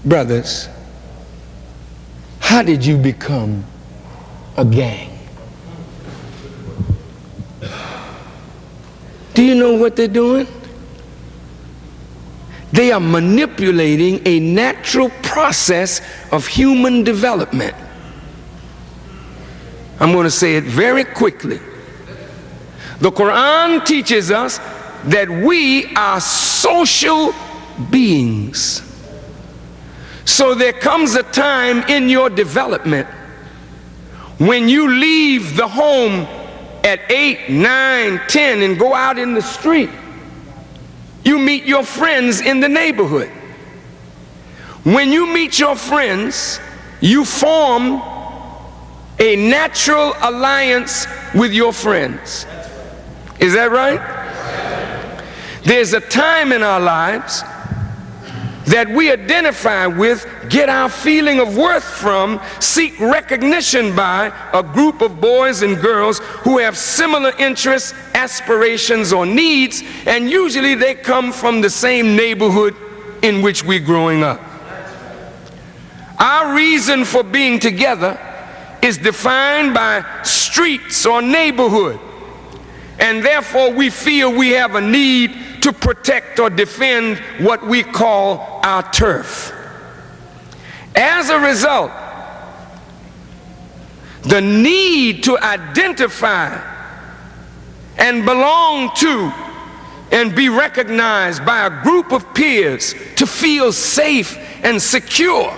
Brothers, how did you become a gang? Do you know what they're doing? They are manipulating a natural process of human development. I'm going to say it very quickly. The Quran teaches us that we are social beings. So there comes a time in your development when you leave the home at 8, 9, 10 and go out in the street. You meet your friends in the neighborhood. When you meet your friends, you form a natural alliance with your friends. Is that right? There's a time in our lives that we identify with, get our feeling of worth from, seek recognition by a group of boys and girls who have similar interests, aspirations, or needs, and usually they come from the same neighborhood in which we're growing up. Our reason for being together is defined by streets or neighborhood, and therefore we feel we have a need to protect or defend what we call our turf. As a result, the need to identify and belong to and be recognized by a group of peers, to feel safe and secure,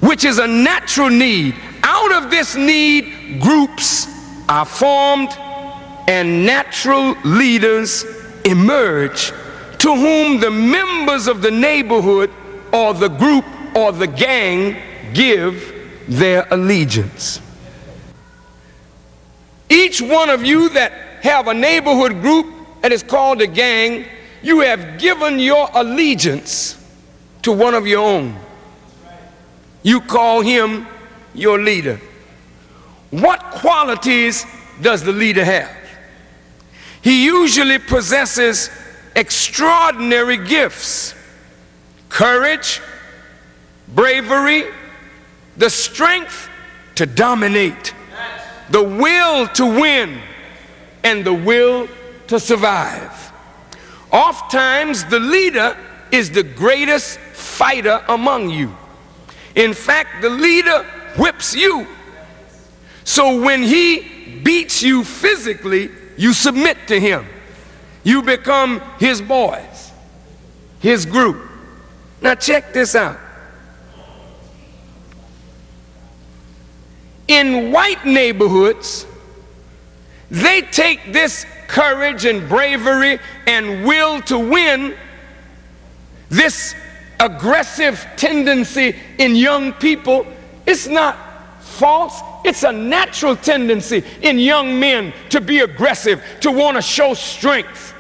which is a natural need. Out of this need, groups are formed and natural leaders emerge to whom the members of the neighborhood or the group or the gang give their allegiance. Each one of you that have a neighborhood group that is called a gang, you have given your allegiance to one of your own. You call him your leader. What qualities does the leader have? He usually possesses extraordinary gifts: courage, bravery, the strength to dominate, the will to win, and the will to survive. Oftentimes, the leader is the greatest fighter among you. In fact, the leader whips you. So when he beats you physically, you submit to him. You become his boys, his group. Now check this out. In white neighborhoods, they take this courage and bravery and will to win, this aggressive tendency in young people. It's not false. It's a natural tendency in young men to be aggressive, to want to show strength.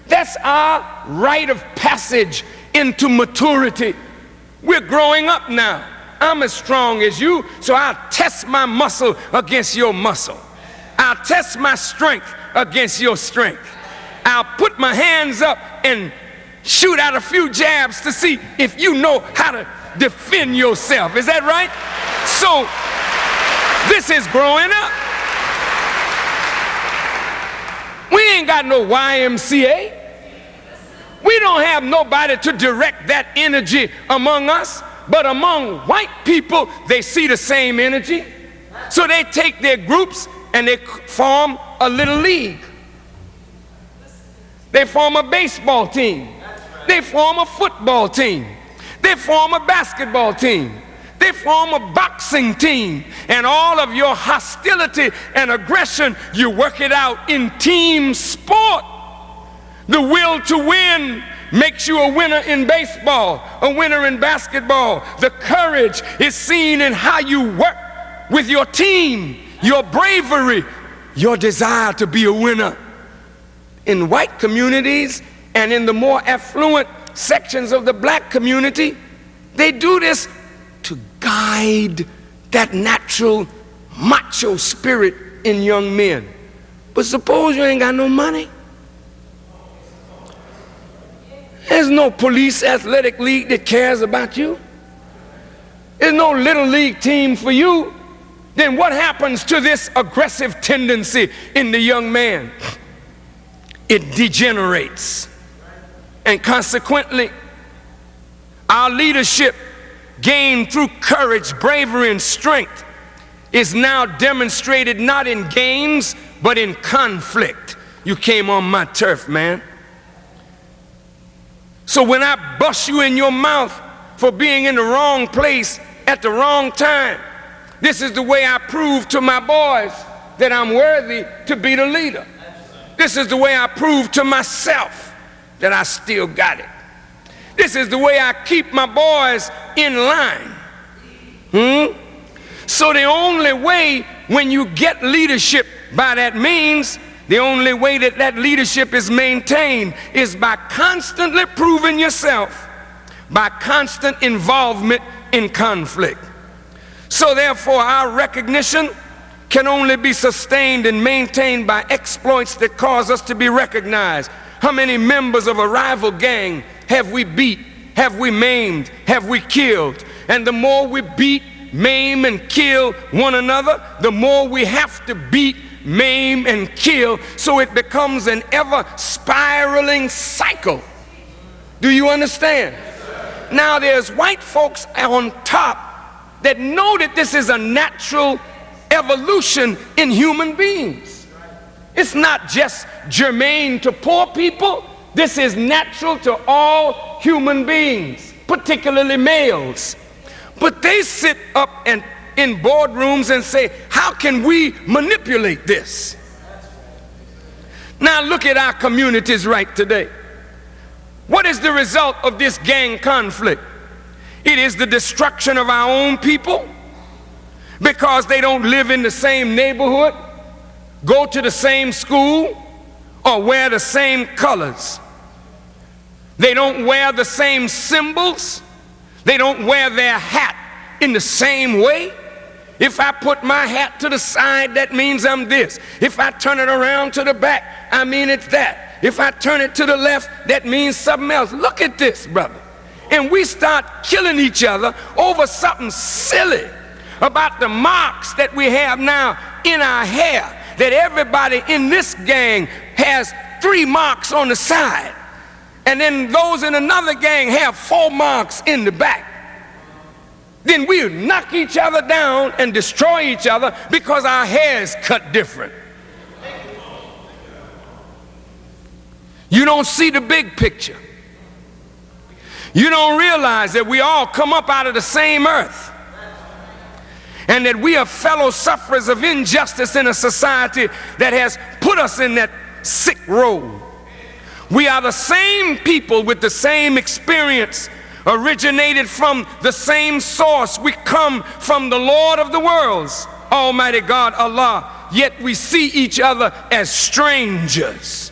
That's our rite of passage into maturity. We're growing up now. I'm as strong as you, so I'll test my muscle against your muscle. I'll test my strength against your strength. I'll put my hands up and shoot out a few jabs to see if you know how to defend yourself. Is that right? So this is growing up. We ain't got no YMCA. We don't have nobody to direct that energy among us. But among white people, they see the same energy. So they take their groups and they form a little league. They form a baseball team. They form a football team. They form a basketball team. They form a boxing team. And all of your hostility and aggression, you work it out in team sport. The will to win makes you a winner in baseball, a winner in basketball. The courage is seen in how you work with your team, your bravery, your desire to be a winner. In white communities and in the more affluent sections of the black community, they do this to guide that natural macho spirit in young men. But suppose you ain't got no money. There's no police athletic league that cares about you. There's no little league team for you. Then what happens to this aggressive tendency in the young man? It degenerates. And consequently, our leadership gained through courage, bravery, and strength is now demonstrated not in games, but in conflict. You came on my turf, man. So when I bust you in your mouth for being in the wrong place at the wrong time, this is the way I prove to my boys that I'm worthy to be the leader. This is the way I prove to myself that I still got it. This is the way I keep my boys in line. So the only way when you get leadership by that means, the only way that that leadership is maintained is by constantly proving yourself, by constant involvement in conflict. So therefore, our recognition can only be sustained and maintained by exploits that cause us to be recognized. How many members of a rival gang have we beat, have we maimed, have we killed? And the more we beat, maim, and kill one another, the more we have to beat, maim, and kill, so it becomes an ever spiraling cycle. Do you understand? Now there's white folks on top that know that this is a natural evolution in human beings. It's not just germane to poor people. This is natural to all human beings, particularly males. But they sit up and in boardrooms and say, how can we manipulate this? Now look at our communities right today. What is the result of this gang conflict? It is the destruction of our own people because they don't live in the same neighborhood, go to the same school, or wear the same colors. They don't wear the same symbols. They don't wear their hat in the same way. If I put my hat to the side, that means I'm this. If I turn it around to the back, I mean it's that. If I turn it to the left, that means something else. Look at this, brother. And we start killing each other over something silly about the marks that we have now in our hair, that everybody in this gang has 3 marks on the side, and then those in another gang have 4 marks in the back. Then we knock each other down and destroy each other because our hair is cut different. You don't see the big picture. You don't realize that we all come up out of the same earth, and that we are fellow sufferers of injustice in a society that has put us in that sick road. We are the same people with the same experience, originated from the same source. We come from the Lord of the worlds, Almighty God, Allah, yet we see each other as strangers.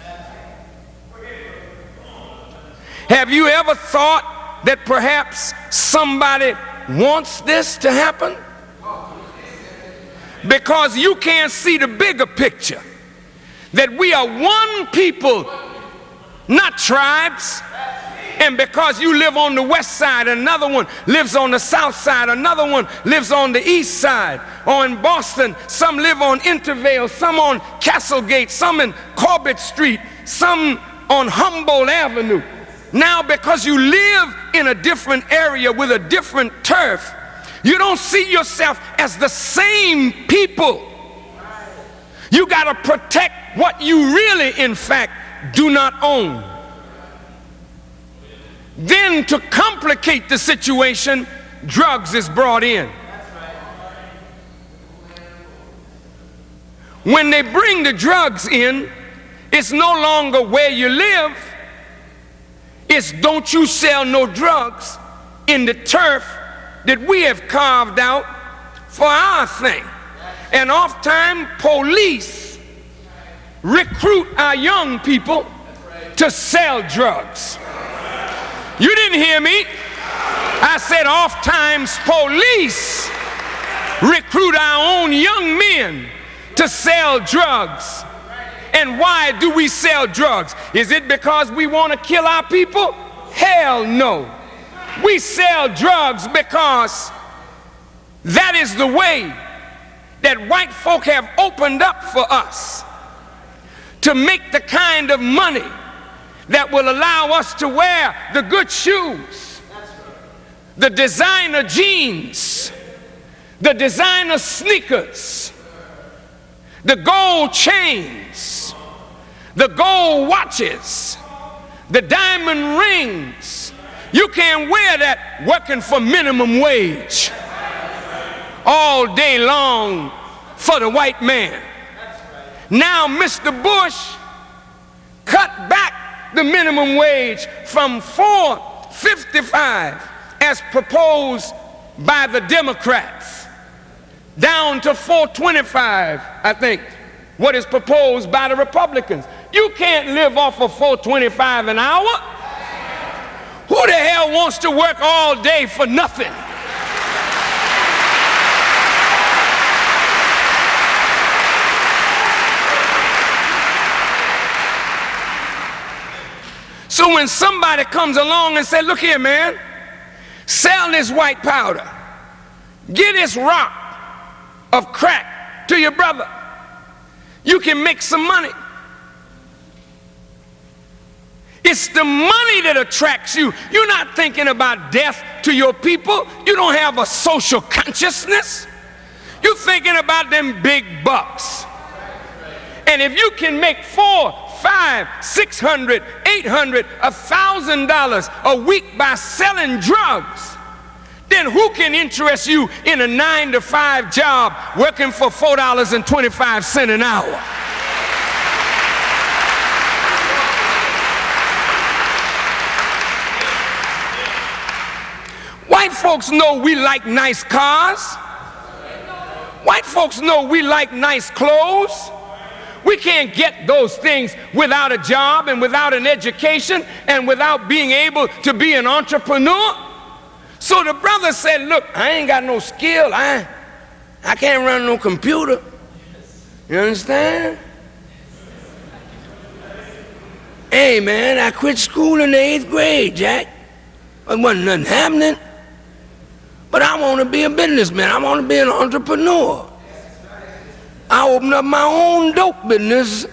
Have you ever thought that perhaps somebody wants this to happen? Because you can't see the bigger picture, that we are one people, not tribes. And because you live on the west side, another one lives on the south side, another one lives on the east side, or in Boston, some live on Intervale, some on Castlegate, some in Corbett Street, some on Humboldt Avenue. Now, because you live in a different area with a different turf, you don't see yourself as the same people. You got to protect what you really, in fact, do not own. Then, to complicate the situation, drugs is brought in. When they bring the drugs in, it's no longer where you live. It's don't you sell no drugs in the turf that we have carved out for our thing. And oftentimes police recruit our young people to sell drugs. You didn't hear me. I said oftentimes police recruit our own young men to sell drugs. And why do we sell drugs? Is it because we want to kill our people? Hell no. We sell drugs because that is the way that white folk have opened up for us to make the kind of money that will allow us to wear the good shoes, the designer jeans, the designer sneakers, the gold chains, the gold watches, the diamond rings. You can't wear that working for minimum wage all day long for the white man. Now Mr. Bush cut back the minimum wage from $4.55 as proposed by the Democrats down to $4.25, I think, what is proposed by the Republicans. You can't live off of $4.25 an hour. Who the hell wants to work all day for nothing? So when somebody comes along and says, look here, man, sell this white powder, get this rock of crack to your brother, you can make some money. It's the money that attracts you. You're not thinking about death to your people. You don't have a social consciousness. You're thinking about them big bucks. And if you can make $400, $500, $600, $800, $1,000 a week by selling drugs, then who can interest you in a 9-to-5 job working for $4.25 an hour? White folks know we like nice cars. White folks know we like nice clothes. We can't get those things without a job and without an education and without being able to be an entrepreneur. So the brother said, look, I ain't got no skill. I can't run no computer. You understand? Hey, man, I quit school in the 8th grade, Jack. There wasn't nothing happening. But I want to be a businessman. I want to be an entrepreneur. I opened up my own dope business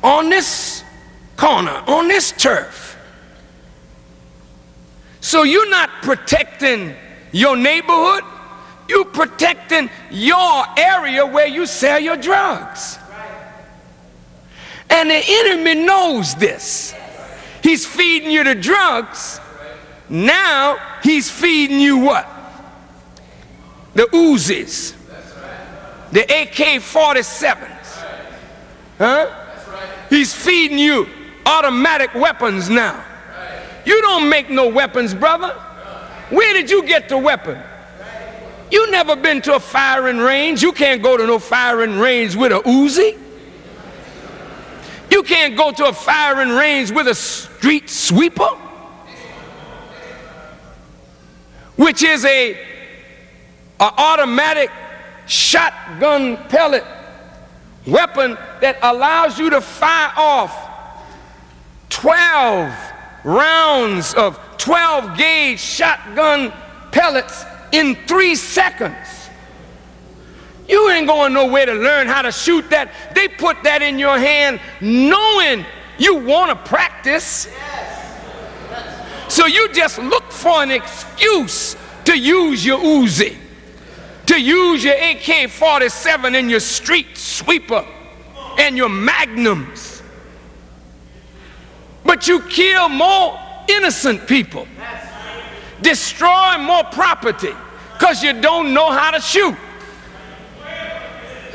on this corner, on this turf. So you're not protecting your neighborhood, you're protecting your area where you sell your drugs. And the enemy knows this. He's feeding you the drugs. Now he's feeding you what? The Uzis. The AK-47s, huh? He's feeding you automatic weapons now. You don't make no weapons, brother. Where did you get the weapon? You never been to a firing range. You can't go to no firing range with a Uzi. You can't go to a firing range with a street sweeper, which is a automatic shotgun pellet weapon that allows you to fire off 12 rounds of 12 gauge shotgun pellets in 3 seconds. You ain't going nowhere to learn how to shoot that. They put that in your hand knowing you want to practice. So you just look for an excuse to use your Uzi, to use your AK-47 and your street sweeper and your magnums. But you kill more innocent people, destroy more property because you don't know how to shoot.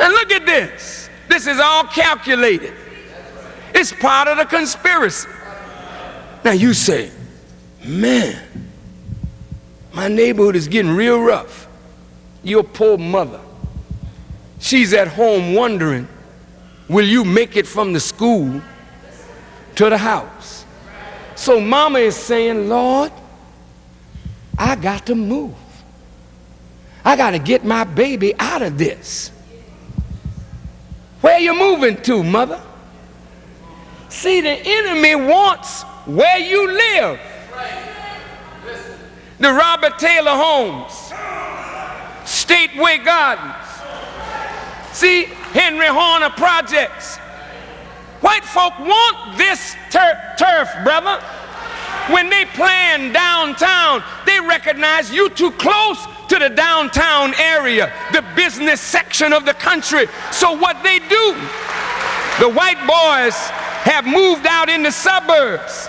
And look at this. This is all calculated. It's part of the conspiracy. Now you say, man, my neighborhood is getting real rough. Your poor mother, she's at home wondering, will you make it from the school to the house? So mama is saying, Lord, I got to move. I got to get my baby out of this. Where you moving to, mother? See, the enemy wants where you live. The Robert Taylor homes, Stateway Gardens, see, Henry Horner projects. White folk want this turf, brother. When they plan downtown, they recognize you too close to the downtown area, the business section of the country. So what they do, the white boys have moved out in the suburbs,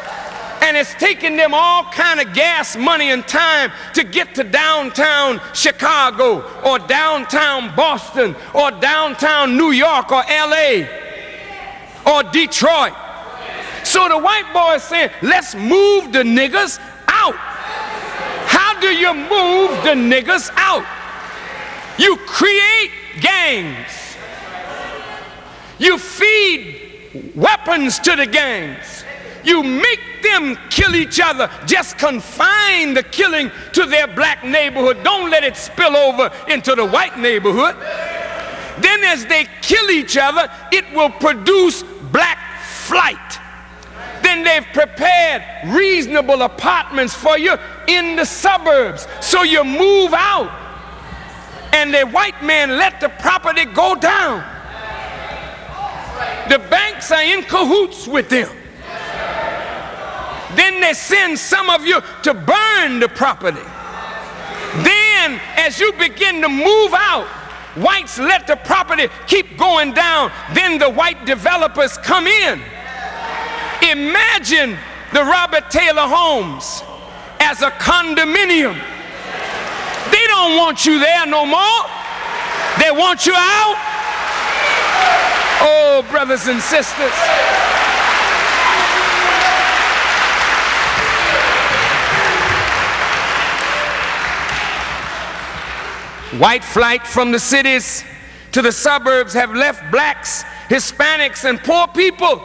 and it's taken them all kind of gas money and time to get to downtown Chicago or downtown Boston or downtown New York or LA or Detroit. So the white boys saying, let's move the niggers out. How do you move the niggers out? You create gangs. You feed weapons to the gangs. You make them kill each other. Just confine the killing to their black neighborhood. Don't let it spill over into the white neighborhood. Then as they kill each other, it will produce black flight. Then they've prepared reasonable apartments for you in the suburbs. So you move out, and the white man let the property go down. The banks are in cahoots with them. Then they send some of you to burn the property. Then as you begin to move out, whites let the property keep going down. Then the white developers come in. Imagine the Robert Taylor homes as a condominium. They don't want you there no more. They want you out. Oh, brothers and sisters. White flight from the cities to the suburbs have left blacks, Hispanics, and poor people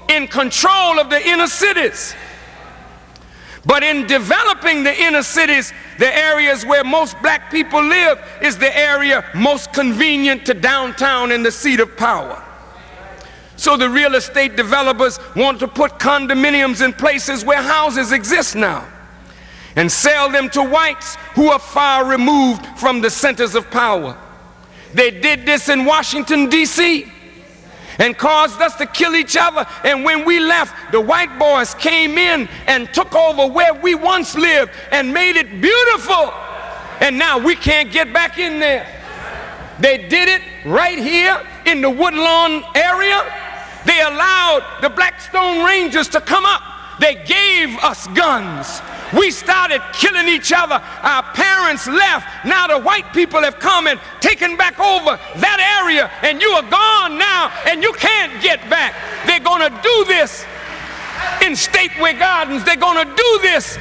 in control of the inner cities. But in developing the inner cities, the areas where most black people live is the area most convenient to downtown and the seat of power. So the real estate developers want to put condominiums in places where houses exist now and sell them to whites who are far removed from the centers of power. They did this in Washington, D.C., and caused us to kill each other. And when we left, the white boys came in and took over where we once lived and made it beautiful. And now we can't get back in there. They did it right here in the Woodlawn area. They allowed the Blackstone Rangers to come up. They gave us guns. We started killing each other. Our parents left. Now the white people have come and taken back over that area, and you are gone now, and you can't get back. They're going to do this in Stateway Gardens. They're going to do this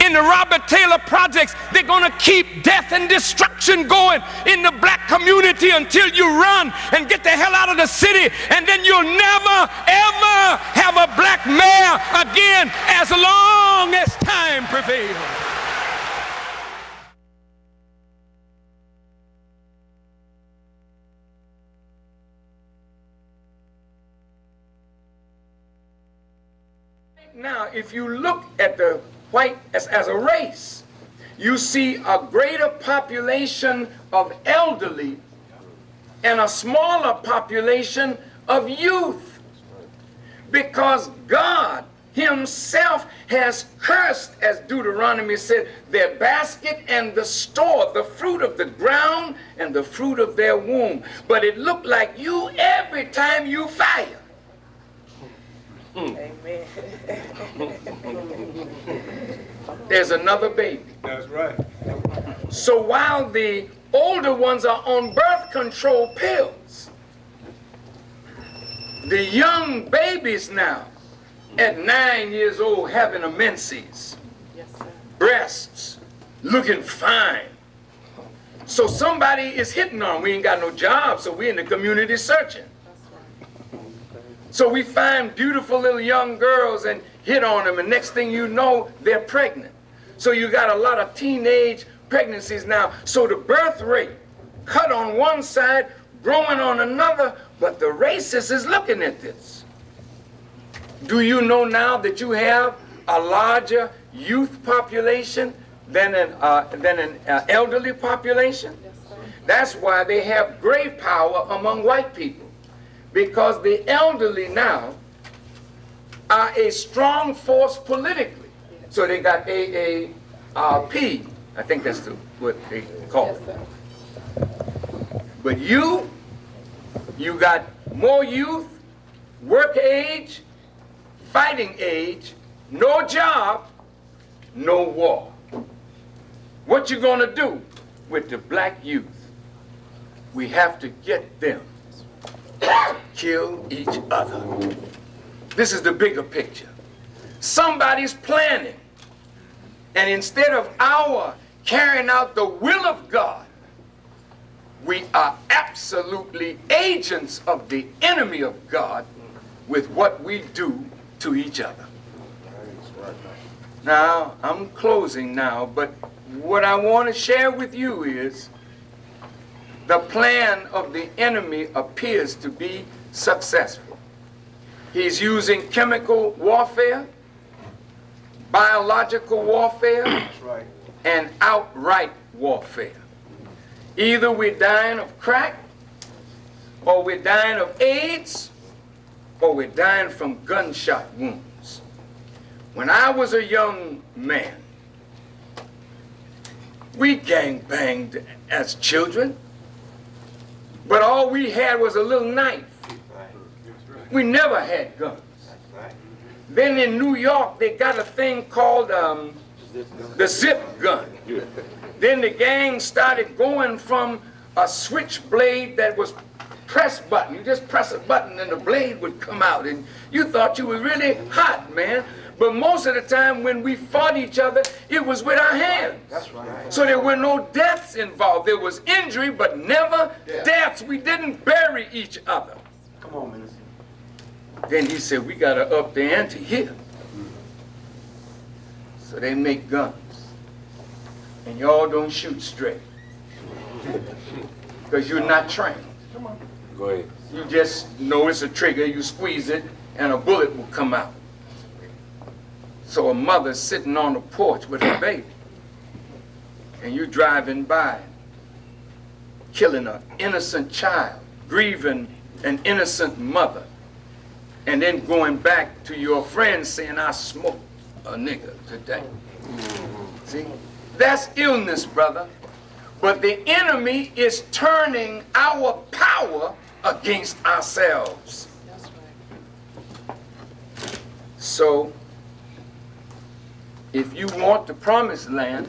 in the Robert Taylor projects. They're going to keep death and destruction going in the black community until you run and get the hell out of the city, and then you'll never, ever have a black mayor again as long as time prevails. Now, if you look at the white as a race, you see a greater population of elderly and a smaller population of youth, because God himself has cursed, as Deuteronomy said, their basket and the store, the fruit of the ground and the fruit of their womb. But it looked like you every time you fire. Amen. There's another baby. That's right. So while the older ones are on birth control pills, the young babies now at 9 years old having a menses, yes, sir, breasts, looking fine. So somebody is hitting on. We ain't got no job, so we in the community searching. So we find beautiful little young girls and hit on them, and next thing you know, they're pregnant. So you got a lot of teenage pregnancies now. So the birth rate cut on one side, growing on another, but the racist is looking at this. Do you know now that you have a larger youth population than an elderly population? That's why they have great power among white people, because the elderly now are a strong force politically. So they got AARP, I think that's what they call it. But you got more youth, work age, fighting age, no job, no war. What you gonna do with the black youth? We have to get them to kill each other. This is the bigger picture. Somebody's planning. And instead of our carrying out the will of God, we are absolutely agents of the enemy of God with what we do to each other. Now, I'm closing now, but what I want to share with you is the plan of the enemy appears to be successful. He's using chemical warfare, biological warfare, and outright warfare. Either we're dying of crack, or we're dying of AIDS, or we're dying from gunshot wounds. When I was a young man, we gang-banged as children, but all we had was a little knife. We never had guns. Then in New York, they got a thing called the zip gun. Then the gang started going from a switchblade that was press button. You just press a button and the blade would come out, and you thought you were really hot, man. But most of the time when we fought each other, it was with our hands. That's right. So there were no deaths involved. There was injury, but never deaths. We didn't bury each other. Come on, Minister. Then he said, we got to up the ante here. So they make guns. And y'all don't shoot straight. Because you're not trained. Come on. Go ahead. You just know it's a trigger, you squeeze it, and a bullet will come out. So a mother's sitting on the porch with her baby, and you driving by, killing an innocent child, grieving an innocent mother, and then going back to your friends saying, I smoked a nigga today. See? That's illness, brother. But the enemy is turning our power against ourselves. That's right. So, if you want the promised land,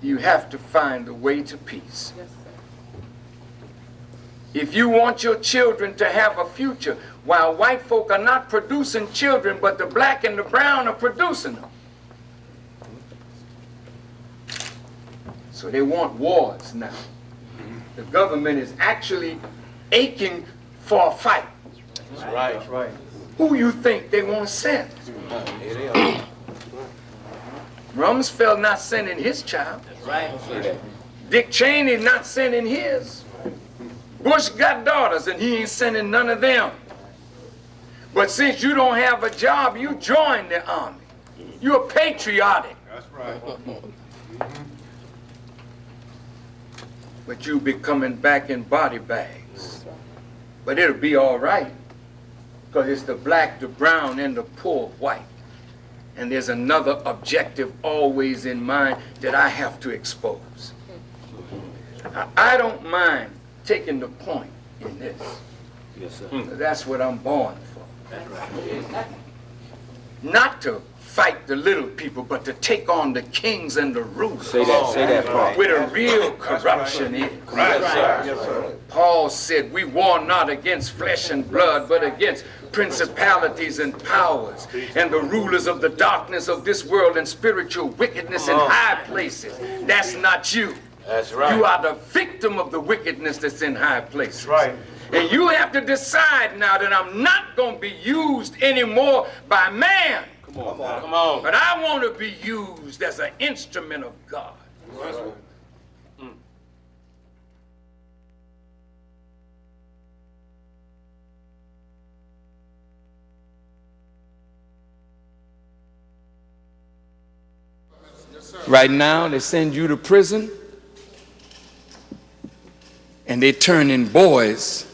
you have to find a way to peace. Yes, sir. If you want your children to have a future, while white folk are not producing children, but the black and the brown are producing them. So they want wars now. The government is actually aching for a fight. That's right. That's right. Who you think they want to send? Rumsfeld not sending his child. Right. Dick Cheney not sending his. Bush got daughters and he ain't sending none of them. But since you don't have a job, you join the army. You're patriotic. That's right. But you be coming back in body bags. But it'll be all right. Because it's the black, the brown, and the poor white. And there's another objective always in mind that I have to expose. I don't mind taking the point in this. Yes, sir. That's what I'm born for. Not to fight the little people, but to take on the kings and the rulers. Say that part. Where the real corruption is. Right, sir. Yes, sir. Paul said, we war not against flesh and blood, but against principalities and powers, and the rulers of the darkness of this world and spiritual wickedness in high places. That's not you. That's right. You are the victim of the wickedness that's in high places. Right. And you have to decide now that I'm not going to be used anymore by man. Come on. Come on. But I want to be used as an instrument of God. Right. Right now, they send you to prison and they turning boys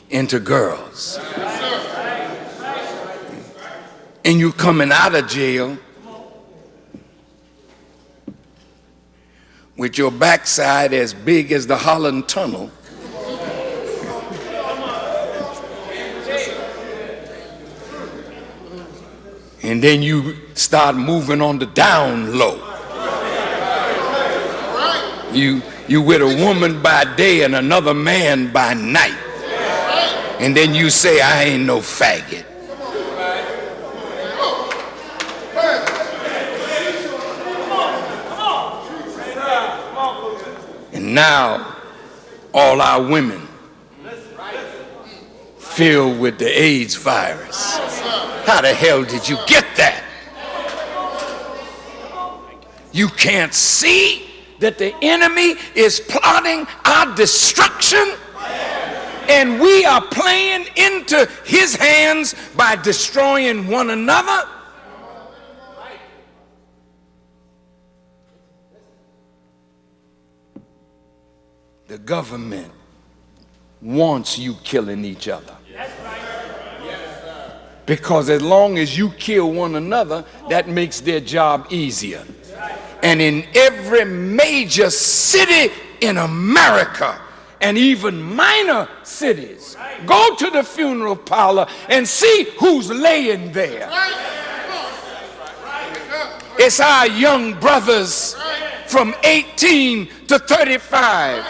into girls. And you coming out of jail with your backside as big as the Holland Tunnel. And then you start moving on the down low. You with a woman by day and another man by night. And then you say, I ain't no faggot. And now all our women filled with the AIDS virus. How the hell did you get that? You can't see that the enemy is plotting our destruction, and we are playing into his hands by destroying one another. The government wants you killing each other. Because as long as you kill one another, that makes their job easier. And in every major city in America, and even minor cities, go to the funeral parlor and see who's laying there. It's our young brothers from 18 to 35,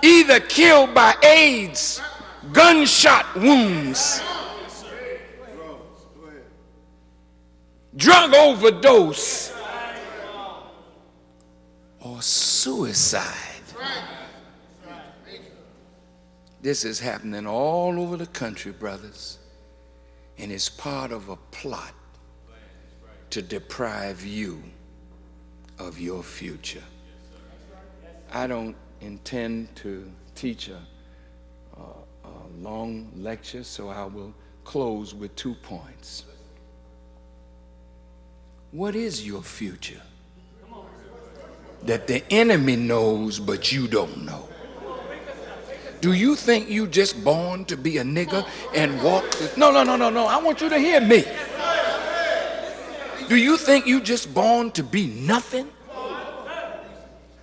either killed by AIDS, gunshot wounds, drug overdose, or suicide. This is happening all over the country, brothers, and it's part of a plot to deprive you of your future. I don't intend to teach a long lecture, so I will close with 2 points. What is your future that the enemy knows but you don't know? Do you think you just born to be a nigger and walk No, I want you to hear me. Do you think you just born to be nothing?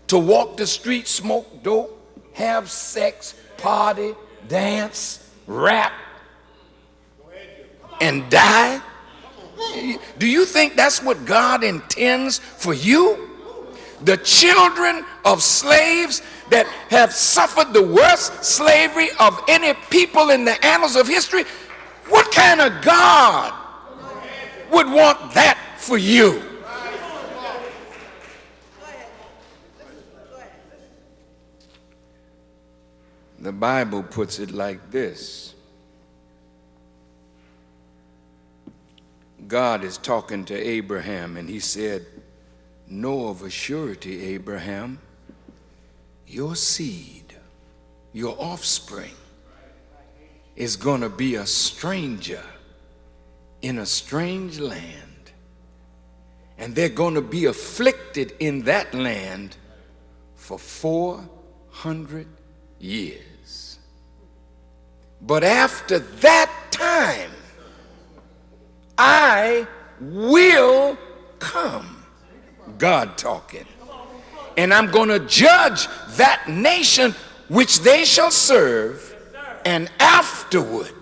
To walk the street, smoke dope, have sex, party, dance, rap, and die? Do you think that's what God intends for you? The children of slaves that have suffered the worst slavery of any people in the annals of history, what kind of God would want that for you? The Bible puts it like this. God is talking to Abraham, and he said, know of a surety, Abraham, your seed, your offspring, is going to be a stranger in a strange land, and they're going to be afflicted in that land for 400 years. But after that time, I will come. God talking. And I'm going to judge that nation which they shall serve, and afterward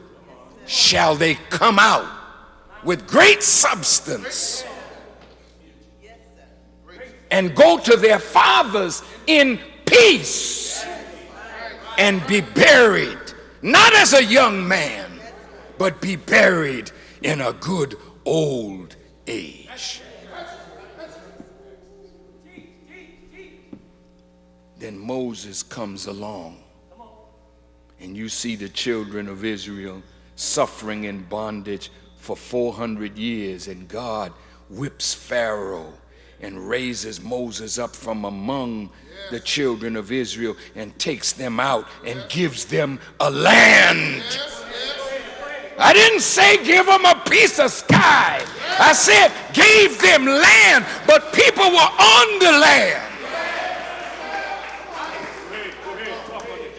shall they come out with great substance and go to their fathers in peace and be buried, not as a young man, but be buried in a good old age. Then Moses comes along, and you see the children of Israel suffering in bondage for 400 years, and God whips Pharaoh and raises Moses up from among the children of Israel and takes them out and gives them a land. I didn't say give them a piece of sky. I said gave them land, but people were on the land.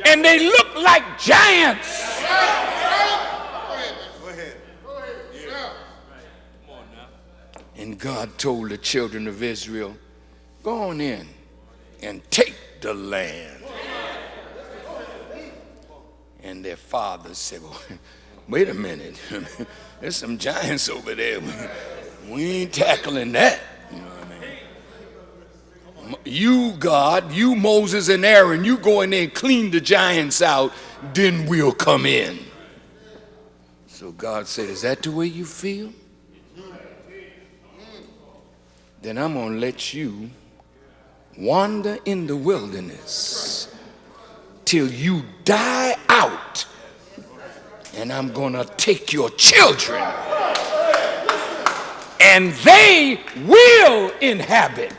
And they looked like giants. And God told the children of Israel, go on in and take the land. And their father said, well, wait a minute. There's some giants over there. We ain't tackling that. You know what I mean? You, God, you, Moses and Aaron, you go in there and clean the giants out, then we'll come in. So God said, is that the way you feel? Then I'm going to let you wander in the wilderness till you die out. And I'm going to take your children and they will inhabit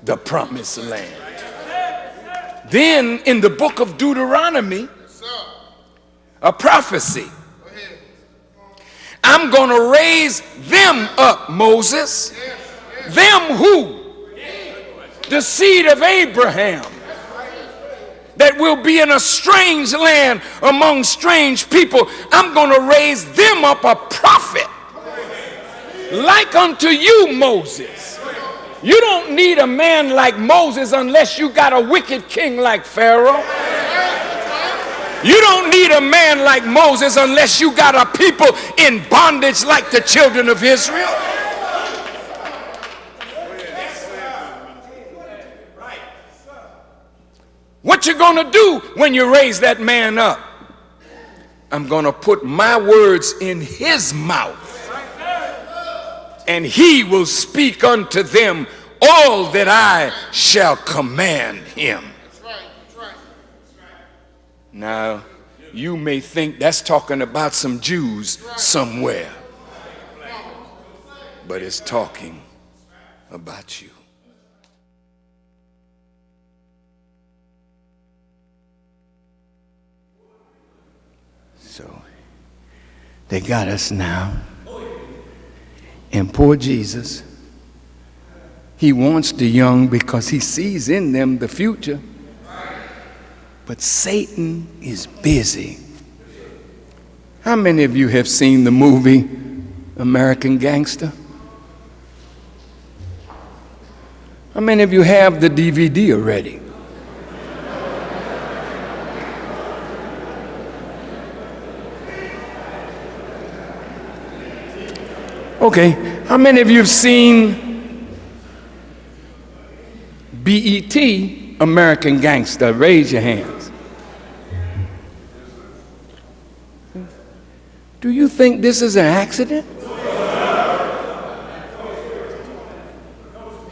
the promised land. Then in the book of Deuteronomy, a prophecy. I'm going to raise them up, Moses. Them who? The seed of Abraham, that will be in a strange land among strange people. I'm going to raise them up a prophet like unto you, Moses. You don't need a man like Moses unless you got a wicked king like Pharaoh. You don't need a man like Moses unless you got a people in bondage like the children of Israel. What you gonna do when you raise that man up? I'm gonna put my words in his mouth, and he will speak unto them all that I shall command him. Now, you may think that's talking about some Jews somewhere, but it's talking about you. So they got us now. And poor Jesus, he wants the young because he sees in them the future. But Satan is busy. How many of you have seen the movie American Gangster? How many of you have the DVD already? Okay, how many of you have seen BET American Gangster? Raise your hands. Do you think this is an accident?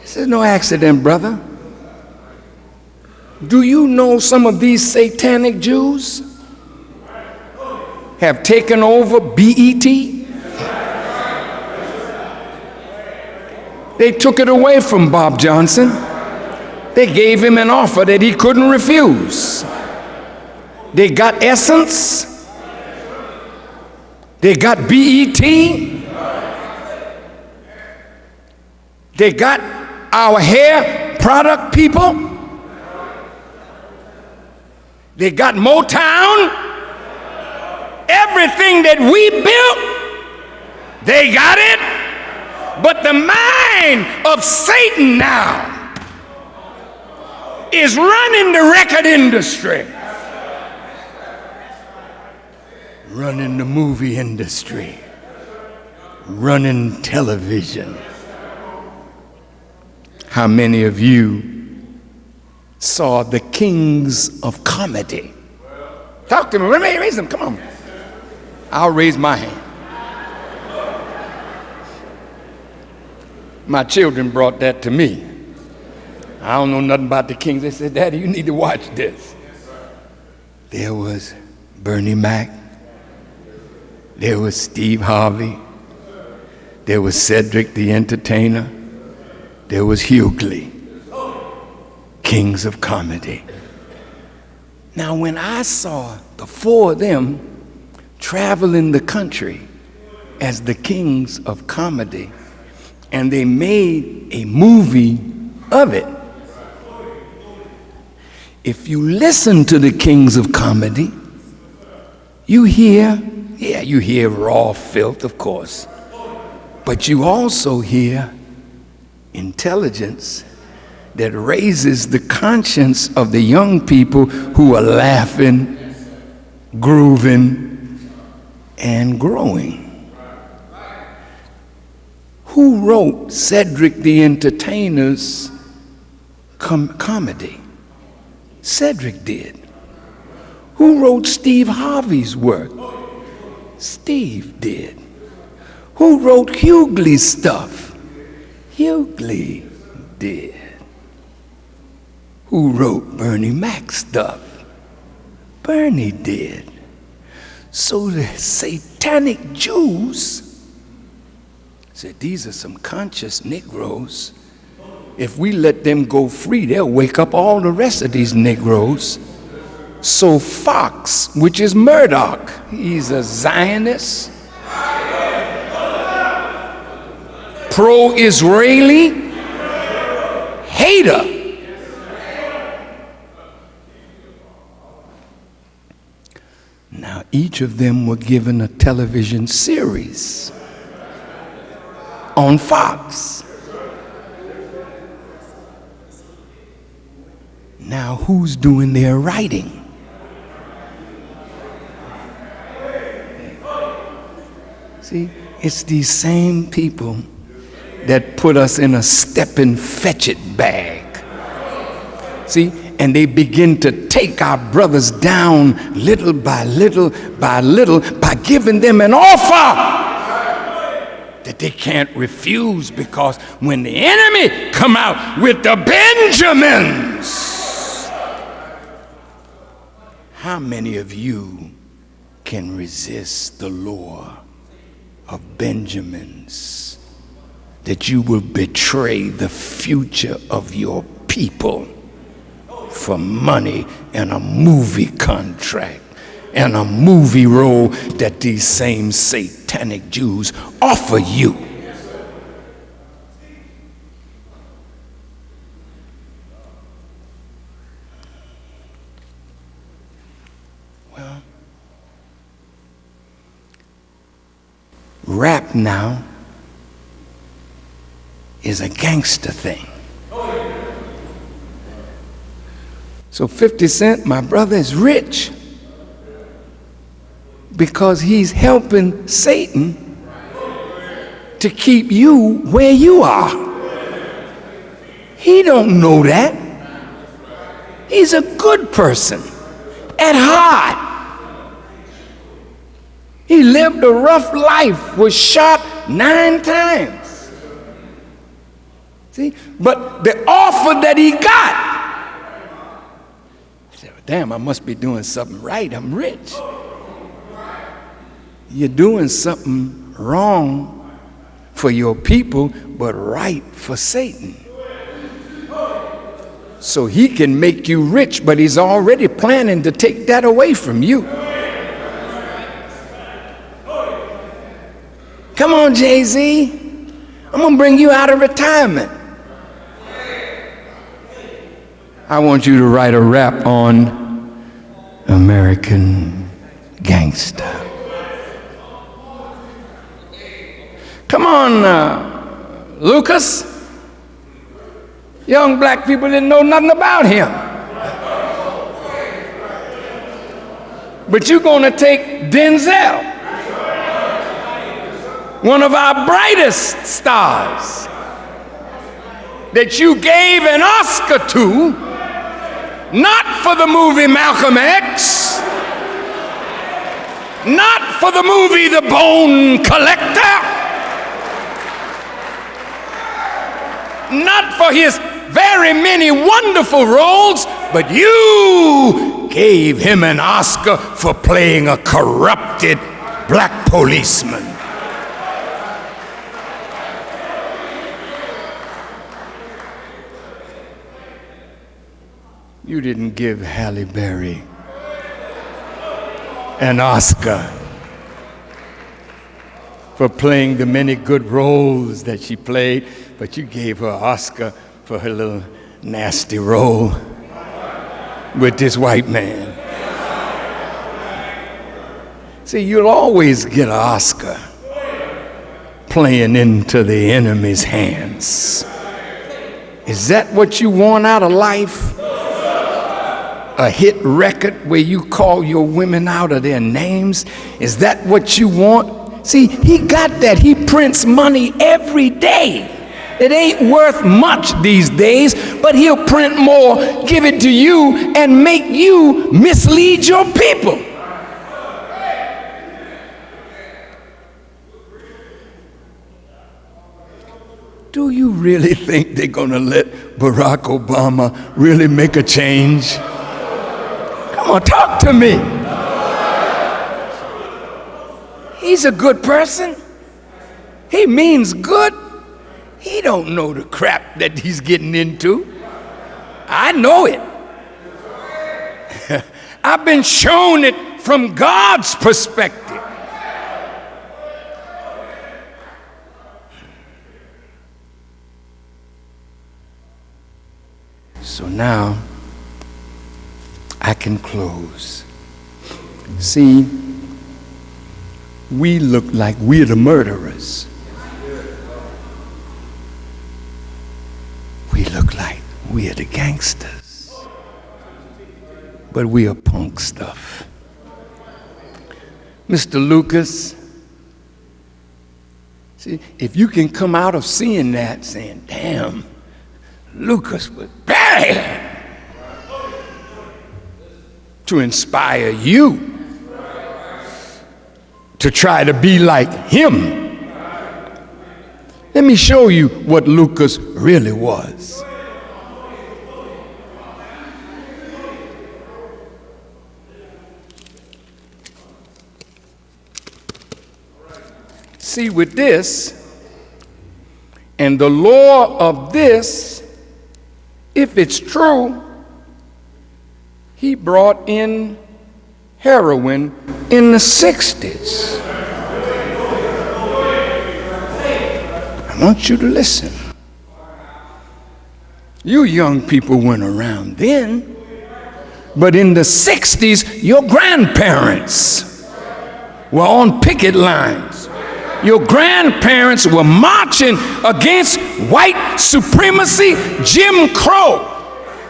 This is no accident, brother. Do you know some of these satanic Jews have taken over BET? They took it away from Bob Johnson. They gave him an offer that he couldn't refuse. They got Essence. They got BET. They got our hair product people. They got Motown. Everything that we built, they got it. But the mind of Satan now is running the record industry, running the movie industry, running television. How many of you saw the Kings of Comedy? Talk to me. Raise them. Come on. I'll raise my hand. My children brought that to me. I don't know nothing about the Kings. They said, Daddy, you need to watch this. There was Bernie Mac. There was Steve Harvey. There was Cedric the Entertainer. There was Hughley. Kings of Comedy. Now, when I saw the four of them traveling the country as the kings of comedy, and they made a movie of it. If you listen to the kings of comedy, you hear raw filth, of course, but you also hear intelligence that raises the conscience of the young people who are laughing, grooving, and growing. Who wrote Cedric the Entertainer's comedy? Cedric did. Who wrote Steve Harvey's work? Steve did. Who wrote Hughley's stuff? Hughley did. Who wrote Bernie Mac's stuff? Bernie did. So the satanic Jews said, these are some conscious Negroes. If we let them go free, they'll wake up all the rest of these Negroes. So Fox, which is Murdoch, he's a Zionist, pro-Israeli, hater. Now, each of them were given a television series on Fox. Now, who's doing their writing? See, it's these same people that put us in a step and fetch it bag. See, and they begin to take our brothers down little by little by little by giving them an offer that they can't refuse, because when the enemy come out with the Benjamins, how many of you can resist the lure of Benjamins, that you will betray the future of your people for money and a movie contract and a movie role that these same satanic Jews offer you? Well, rap now is a gangster thing. So 50 Cent, my brother, is rich because he's helping Satan to keep you where you are. He don't know that. He's a good person at heart. He lived a rough life, was shot 9 times. See, but the offer that he got, I said, damn, I must be doing something right. I'm rich. You're doing something wrong for your people, but right for Satan. So he can make you rich, but he's already planning to take that away from you. Come on, Jay-Z. I'm going to bring you out of retirement. I want you to write a rap on American Gangster. Come on, Lucas. Young black people didn't know nothing about him. But you're going to take Denzel, one of our brightest stars, that you gave an Oscar to, not for the movie Malcolm X, not for the movie The Bone Collector, not for his very many wonderful roles, but you gave him an Oscar for playing a corrupted black policeman. You didn't give Halle Berry an Oscar for playing the many good roles that she played, but you gave her an Oscar for her little nasty role with this white man. See, you'll always get an Oscar playing into the enemy's hands. Is that what you want out of life? A hit record where you call your women out of their names? Is that what you want? See, he got that. He prints money every day. It ain't worth much these days, but he'll print more, give it to you, and make you mislead your people. Do you really think they're going to let Barack Obama really make a change? Come on, talk to me. He's a good person. He means good. He don't know the crap that he's getting into. I know it. I've been shown it from God's perspective. So now I can close. See, we look like we're the murderers. We look like we're the gangsters. But we are punk stuff. Mr. Lucas, see, if you can come out of seeing that saying, damn, Lucas was bad, to inspire you to try to be like him. Let me show you what Lucas really was. See, with this and the law of this, if it's true, he brought in heroin in the 60s. I want you to listen. You young people weren't around then, but in the 60s, your grandparents were on picket lines. Your grandparents were marching against white supremacy, Jim Crow,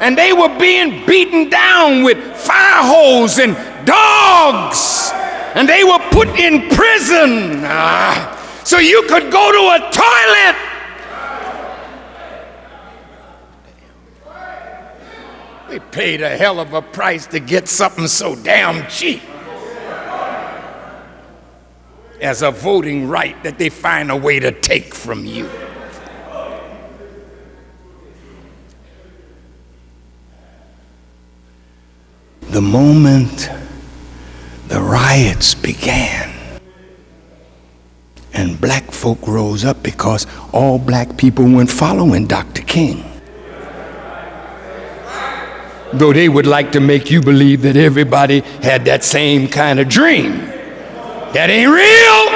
and they were being beaten down with fire hose and dogs, and they were put in prison so you could go to a toilet. They paid a hell of a price to get something so damn cheap as a voting right that they find a way to take from you. The moment the riots began and black folk rose up, because all black people went following Dr. King. Though they would like to make you believe that everybody had that same kind of dream. That ain't real.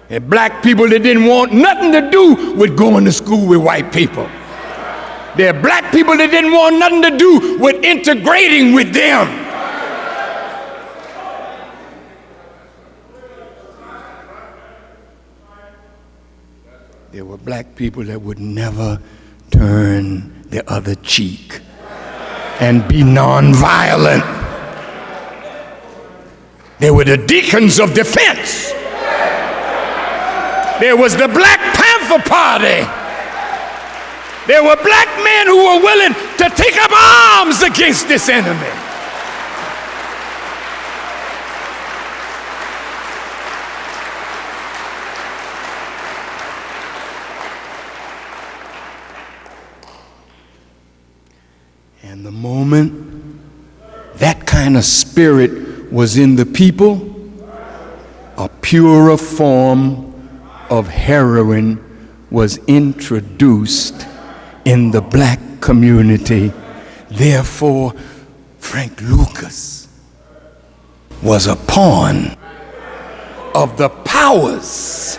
And black people that didn't want nothing to do with going to school with white people. There are black people that didn't want nothing to do with integrating with them. There were black people that would never turn the other cheek and be nonviolent. There were the deacons of defense. There was the Black Panther Party. There were black men who were willing to take up arms against this enemy. And the moment that kind of spirit was in the people, a purer form of heroin was introduced in the black community. Therefore, Frank Lucas was a pawn of the power powers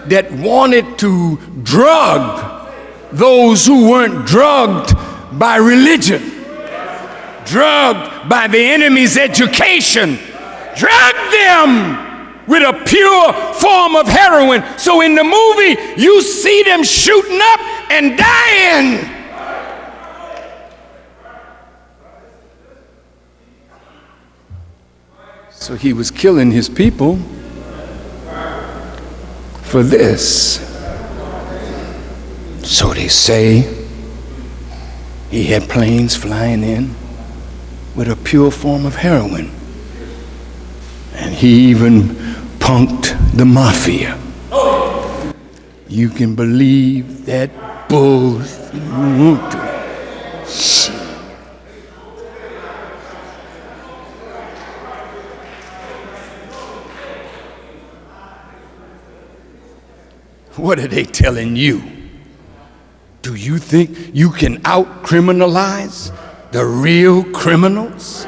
that wanted to drug those who weren't drugged by religion, drugged by the enemy's education, drugged them with a pure form of heroin. So in the movie, you see them shooting up and dying. So he was killing his people for this. So they say he had planes flying in with a pure form of heroin. And he even punked the mafia. You can believe that bull. Shit. What are they telling you? Do you think you can out-criminalize the real criminals?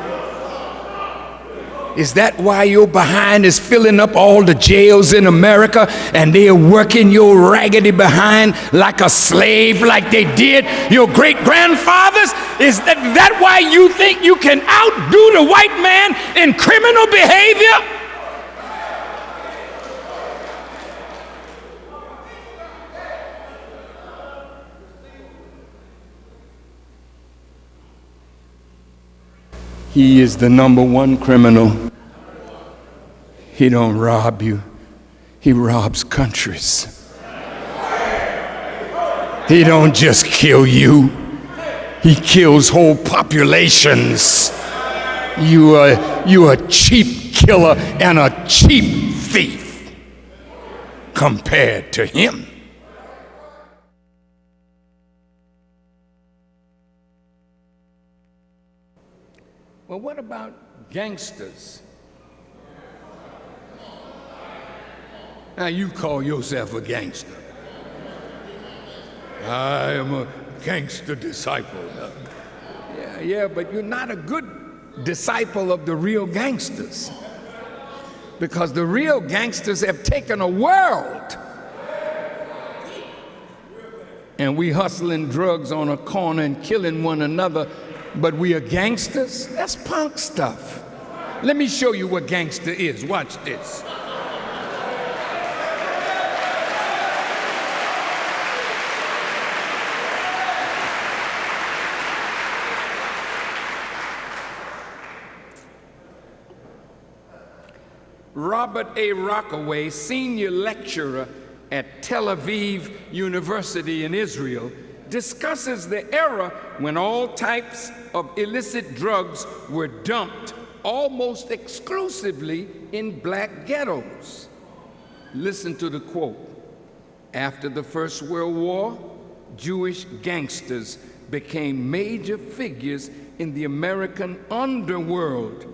Is that why your behind is filling up all the jails in America and they're working your raggedy behind like a slave like they did your great-grandfathers? Is that why you think you can outdo the white man in criminal behavior? He is the number one criminal. He don't rob you. He robs countries. He don't just kill you. He kills whole populations. You are a cheap killer and a cheap thief compared to him. Well, what about gangsters? Now, you call yourself a gangster. I am a gangster disciple. Yeah, but you're not a good disciple of the real gangsters. Because the real gangsters have taken a world. And we hustling drugs on a corner and killing one another. But we are gangsters? That's punk stuff. Let me show you what gangster is. Watch this. Robert A. Rockaway, senior lecturer at Tel Aviv University in Israel, discusses the era when all types of illicit drugs were dumped almost exclusively in black ghettos. Listen to the quote. After the First World War, Jewish gangsters became major figures in the American underworld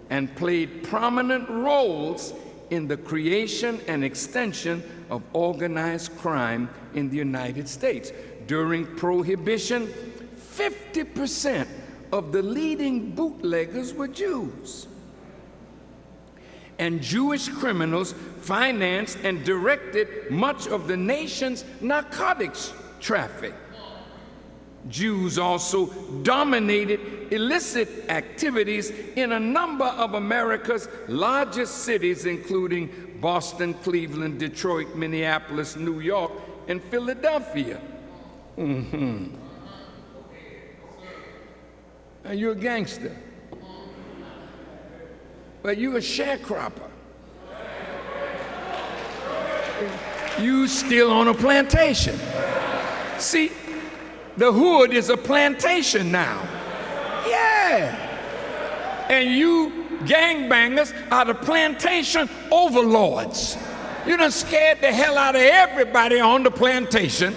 and played prominent roles in the creation and extension of organized crime in the United States. During Prohibition, 50% of the leading bootleggers were Jews. And Jewish criminals financed and directed much of the nation's narcotics traffic. Jews also dominated illicit activities in a number of America's largest cities, including Boston, Cleveland, Detroit, Minneapolis, New York, and Philadelphia. Now you're a gangster, but you're a sharecropper. You still on a plantation. See, the hood is a plantation now. Yeah. And you gangbangers are the plantation overlords. You done scared the hell out of everybody on the plantation.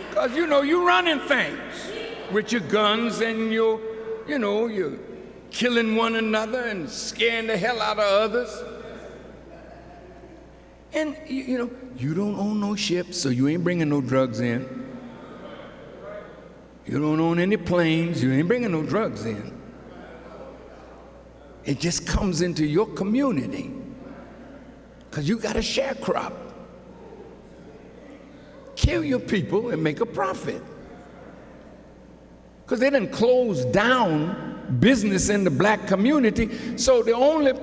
Because, you're running things with your guns and you're killing one another and scaring the hell out of others. And, you don't own no ships, so you ain't bringing no drugs in. You don't own any planes, you ain't bringing no drugs in. It just comes into your community. because you got a sharecrop. Kill your people and make a profit. Because they didn't close down business in the black community, so the only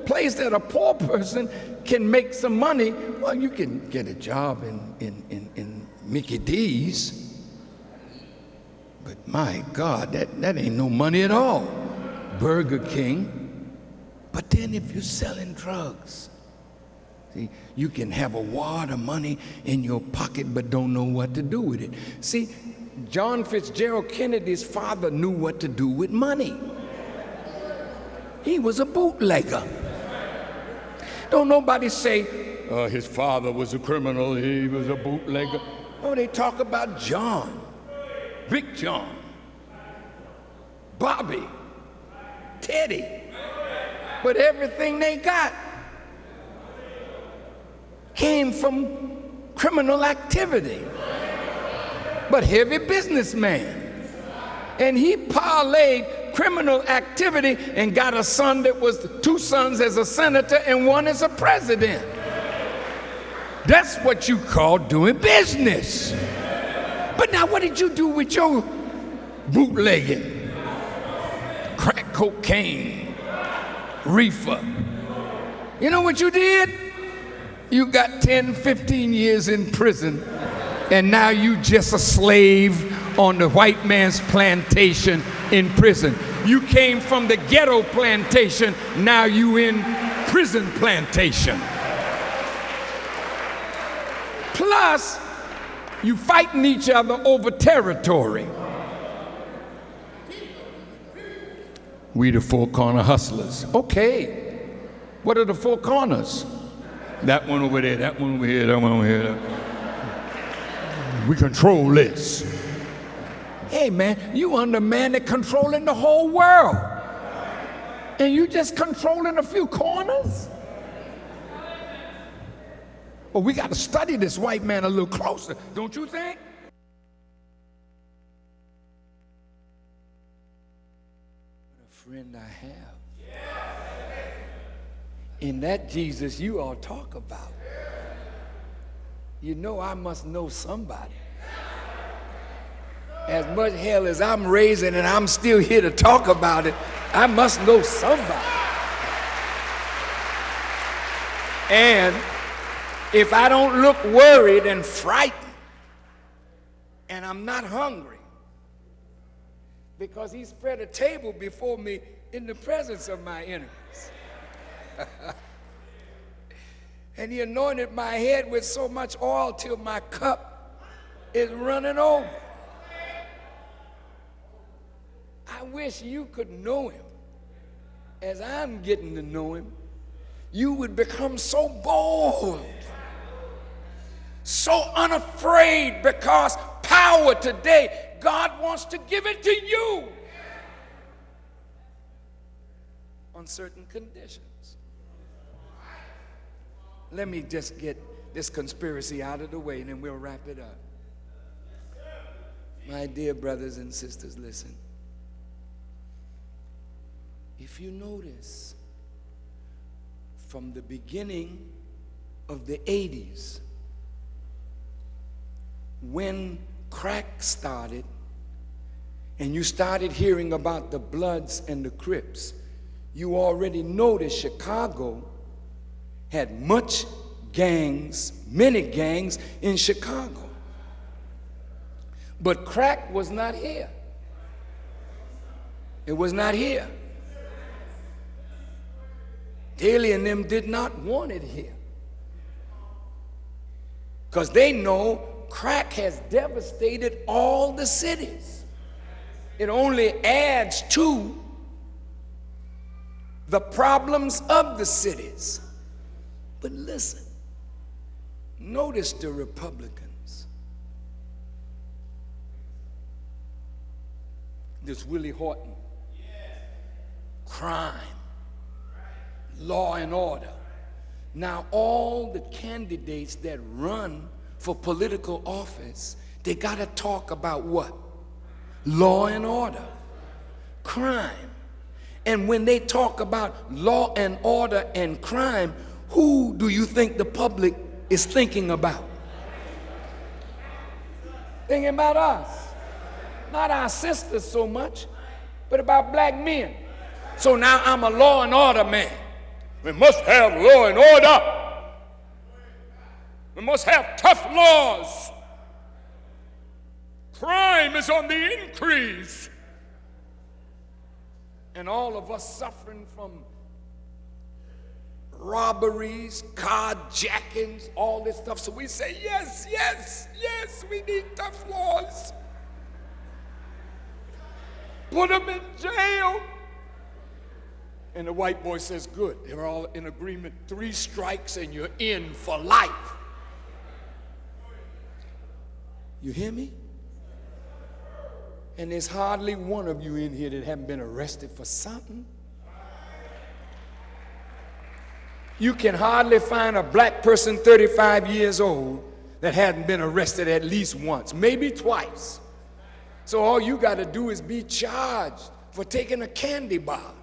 place that a poor person can make some money, well, you can get a job in Mickey D's, but my God, that ain't no money at all. Burger King. But then if you're selling drugs, see, you can have a wad of money in your pocket but don't know what to do with it. See, John Fitzgerald Kennedy's father knew what to do with money. He was a bootlegger. Don't nobody say, his father was a criminal, he was a bootlegger. Oh, they talk about John, Big John, Bobby, Teddy. But everything they got came from criminal activity. But heavy businessman. And he parlayed criminal activity and got a son that was 2 sons as a senator and 1 as a president. That's what you call doing business. But now what did you do with your bootlegging? Crack cocaine, reefer. You know what you did? You got 10, 15 years in prison, and now you just a slave on the white man's plantation in prison. You came from the ghetto plantation, now you in prison plantation. Plus, you fighting each other over territory. We the 4 corner hustlers. Okay, what are the 4 corners? That one over there, that one over here, that one over here. We control this. Hey man, you under man that controlling the whole world. And you just controlling a few corners? Well, we got to study this white man a little closer, don't you think? What a friend I have. In that Jesus you all talk about. You know I must know somebody. As much hell as I'm raising and I'm still here to talk about it, I must know somebody. And if I don't look worried and frightened, and I'm not hungry, because he spread a table before me in the presence of my enemies. And he anointed my head with so much oil till my cup is running over. I wish you could know him as I'm getting to know him. You would become so bold, so unafraid, because power today, God wants to give it to you on certain conditions. Let me just get this conspiracy out of the way and then we'll wrap it up. My dear brothers and sisters, listen. If you notice, from the beginning of the 80s, when crack started and you started hearing about the Bloods and the Crips, you already noticed Chicago had many gangs in Chicago. But crack was not here. It was not here. Daley and them did not want it here, because they know crack has devastated all the cities. It only adds to the problems of the cities. But listen, notice the Republicans. This Willie Horton, crime, law and order. Now all the candidates that run for political office, they got to talk about what? Law and order, crime. And when they talk about law and order and crime, Who do you think the public is thinking about? Thinking about us. Not our sisters so much, but about black men. So now I'm a law and order man. We must have law and order. We must have tough laws. Crime is on the increase. And all of us suffering from robberies, carjackings, all this stuff. So we say, yes, yes, yes, we need tough laws. Put them in jail. And the white boy says, good. They're all in agreement. 3 strikes and you're in for life. You hear me? And there's hardly one of you in here that haven't been arrested for something. You can hardly find a black person 35 years old that hadn't been arrested at least once, maybe twice. So all you got to do is be charged for taking a candy bar.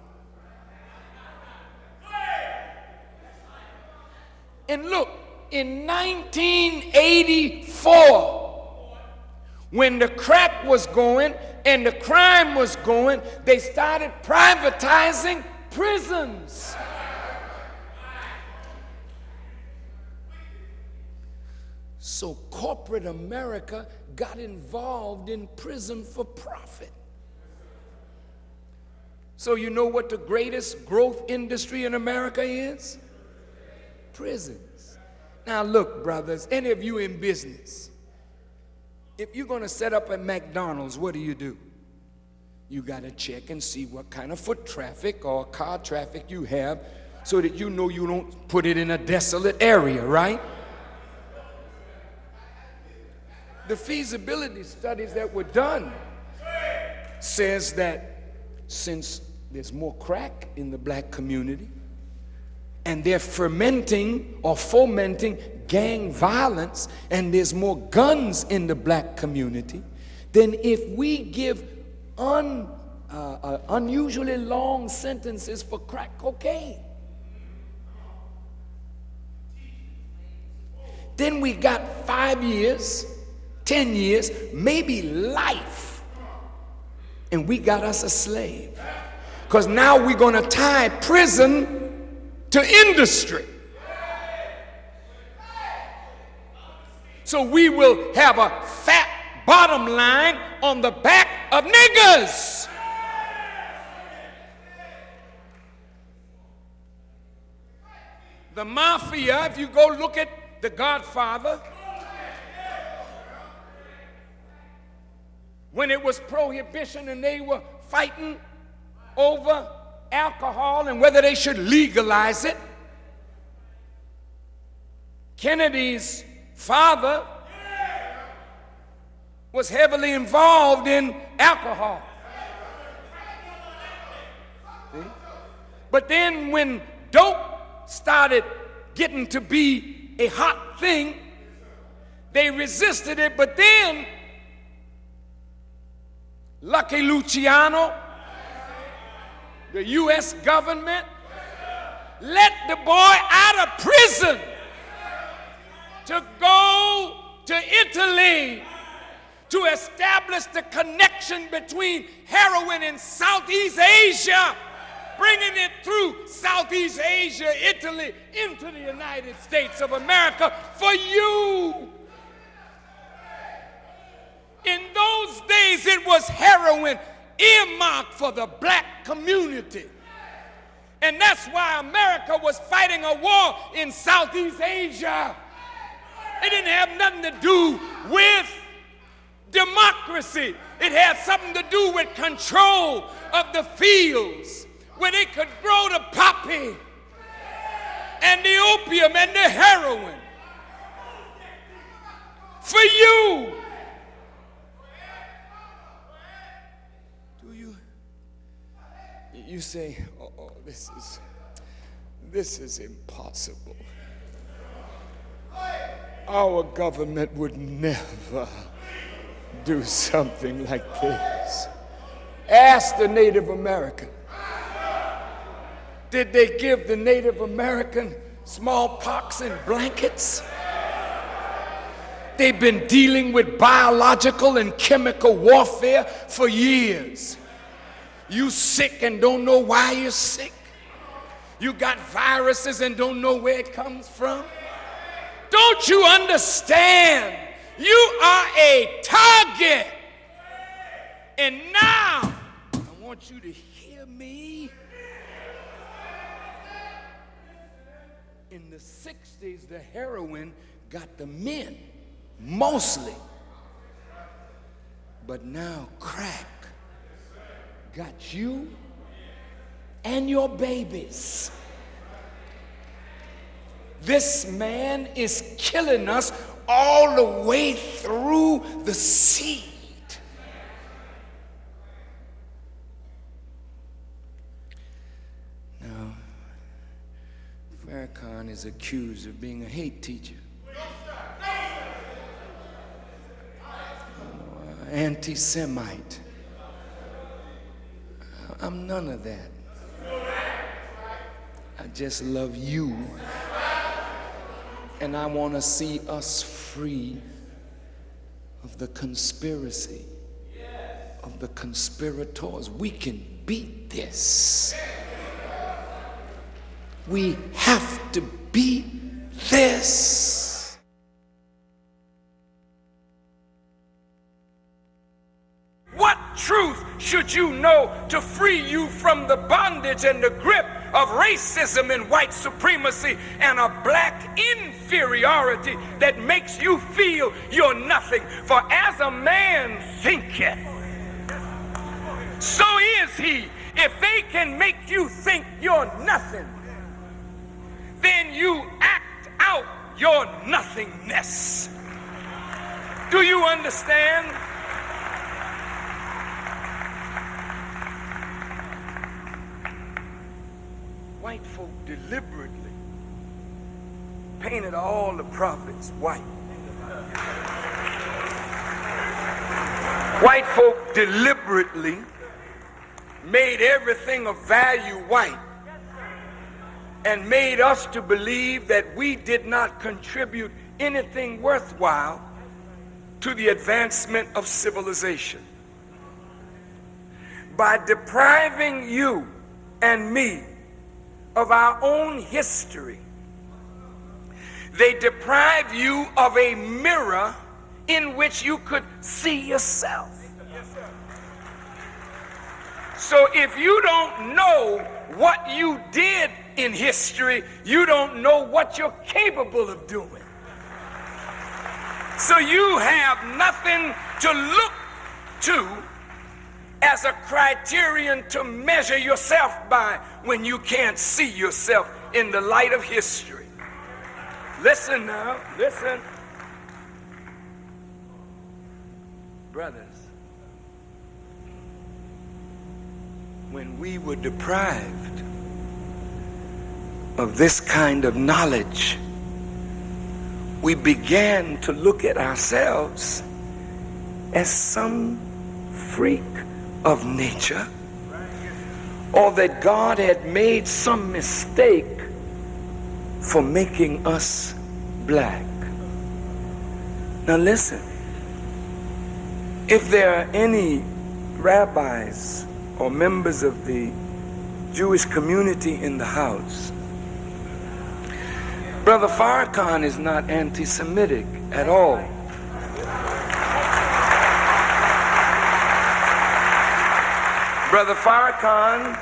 And look, in 1984, when the crack was going and the crime was going, they started privatizing prisons. So corporate America got involved in prison for profit. So you know what the greatest growth industry in America is? Prisons. Now look, brothers, any of you in business, if you're going to set up a McDonald's, what do? You got to check and see what kind of foot traffic or car traffic you have so that you know you don't put it in a desolate area, right? The feasibility studies that were done says that since there's more crack in the black community and they're fermenting or fomenting gang violence and there's more guns in the black community, then if we give unusually long sentences for crack cocaine, then we got 5 years, 10 years, maybe life, and we got us a slave. Because now we're going to tie prison to industry. So we will have a fat bottom line on the back of niggers. The mafia, if you go look at The Godfather, when it was prohibition and they were fighting over alcohol and whether they should legalize it, Kennedy's father was heavily involved in alcohol. See? But then when dope started getting to be a hot thing, they resisted it, but then Lucky Luciano, the U.S. government, let the boy out of prison to go to Italy to establish the connection between heroin and Southeast Asia, bringing it through Southeast Asia, Italy, into the United States of America for you. In those days, it was heroin earmarked for the black community. And that's why America was fighting a war in Southeast Asia. It didn't have nothing to do with democracy. It had something to do with control of the fields where they could grow the poppy and the opium and the heroin for you. You say, oh, this is impossible. Our government would never do something like this. Ask the Native American. Did they give the Native American smallpox in blankets. They've been dealing with biological and chemical warfare for years. You sick and don't know why you're sick. You got viruses and don't know where it comes from. Don't you understand? You are a target. And now, I want you to hear me. In the 60s, the heroin got the men, mostly. But now crack got you and your babies. This man is killing us all the way through the seed. Now, Farrakhan is accused of being a hate teacher. Anti-Semite. I'm none of that. I just love you. And I want to see us free of the conspiracy, of the conspirators. We can beat this. We have to beat this. What truth should you know to free you from the bondage and the grip of racism and white supremacy and a black inferiority that makes you feel you're nothing? For as a man thinketh, so is he. If they can make you think you're nothing, then you act out your nothingness. Do you understand? White folk deliberately painted all the prophets white. White folk deliberately made everything of value white and made us to believe that we did not contribute anything worthwhile to the advancement of civilization. By depriving you and me of our own history, they deprive you of a mirror in which you could see yourself. So if you don't know what you did in history, you don't know what you're capable of doing. So you have nothing to look to as a criterion to measure yourself by when you can't see yourself in the light of history. Listen now, listen. Brothers, when we were deprived of this kind of knowledge, we began to look at ourselves as some freak of nature, or that God had made some mistake for making us black. Now listen, if there are any rabbis or members of the Jewish community in the house, Brother Farrakhan is not anti-Semitic at all. Brother Farrakhan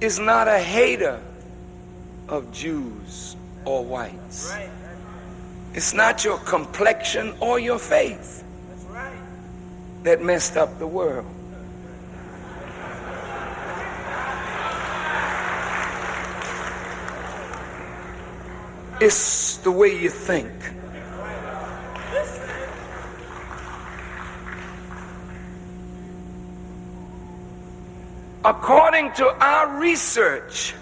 is not a hater of Jews or whites. It's not your complexion or your faith that messed up the world. It's the way you think. According to our research,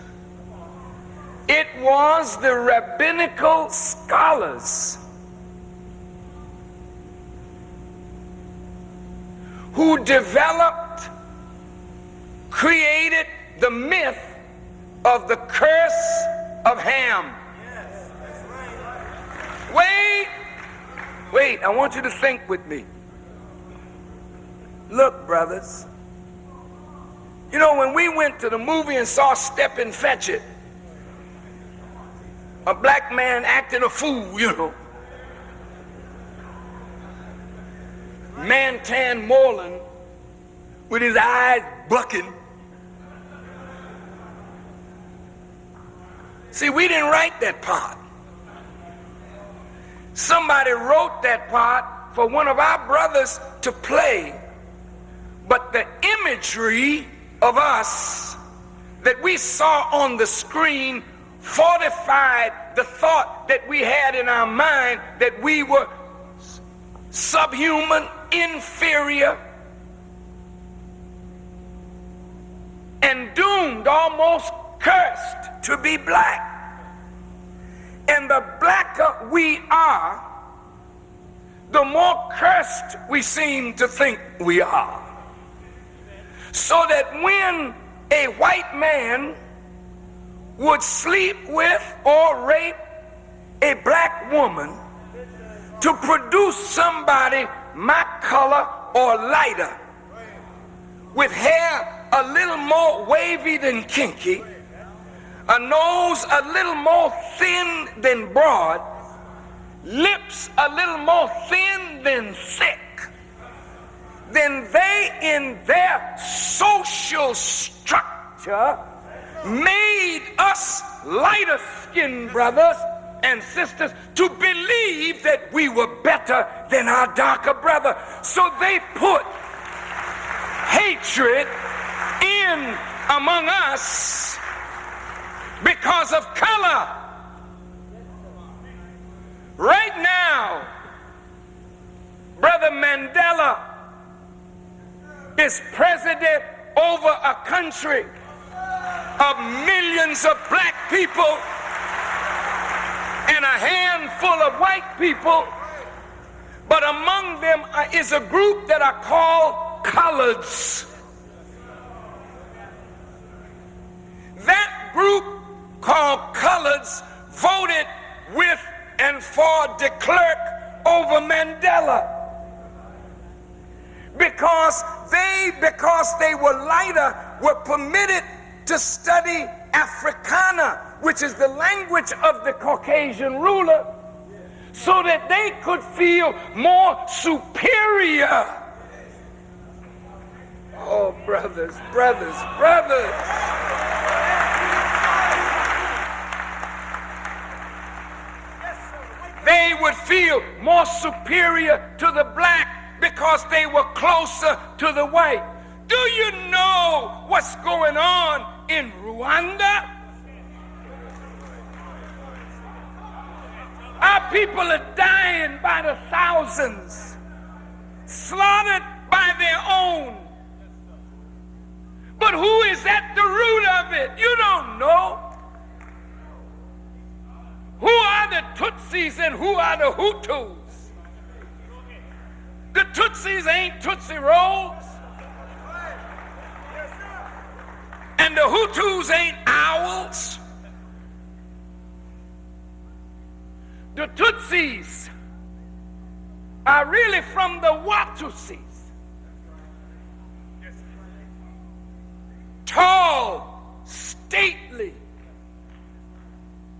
it was the rabbinical scholars who developed, created the myth of the curse of Ham. Wait, I want you to think with me. Look, brothers, you know, when we went to the movie and saw Step and Fetch It, a black man acting a fool, you know, Mantan Moreland with his eyes bucking. See, we didn't write that part. Somebody wrote that part for one of our brothers to play, but the imagery of us that we saw on the screen fortified the thought that we had in our mind that we were subhuman, inferior, and doomed, almost cursed to be black. And the blacker we are, the more cursed we seem to think we are. So that when a white man would sleep with or rape a black woman to produce somebody my color or lighter, with hair a little more wavy than kinky, a nose a little more thin than broad, lips a little more thin than thick, then they in their social structure made us lighter skinned brothers and sisters to believe that we were better than our darker brother. So they put hatred in among us because of color. Right now, Brother Mandela is president over a country of millions of black people and a handful of white people, but among them is a group that are called coloreds. That group called coloreds voted with and for de Klerk over Mandela because they were lighter, were permitted to study Africana, which is the language of the Caucasian ruler, so that they could feel more superior. Oh, brothers. They would feel more superior to the black because they were closer to the white. Do you know what's going on in Rwanda? Our people are dying by the thousands, slaughtered by their own. But who is at the root of it? You don't know. Who are the Tutsis and who are the Hutus? The Tutsis ain't Tootsie Rolls. And the Hutus ain't owls. The Tutsis are really from the Watusis. Tall, stately,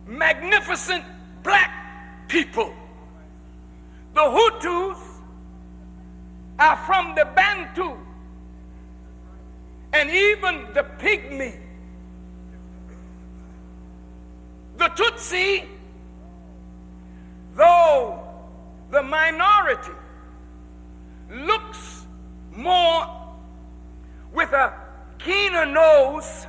magnificent black people. The Hutus are from the Bantu and even the Pygmy. The Tutsi, though the minority, looks more with a keener nose,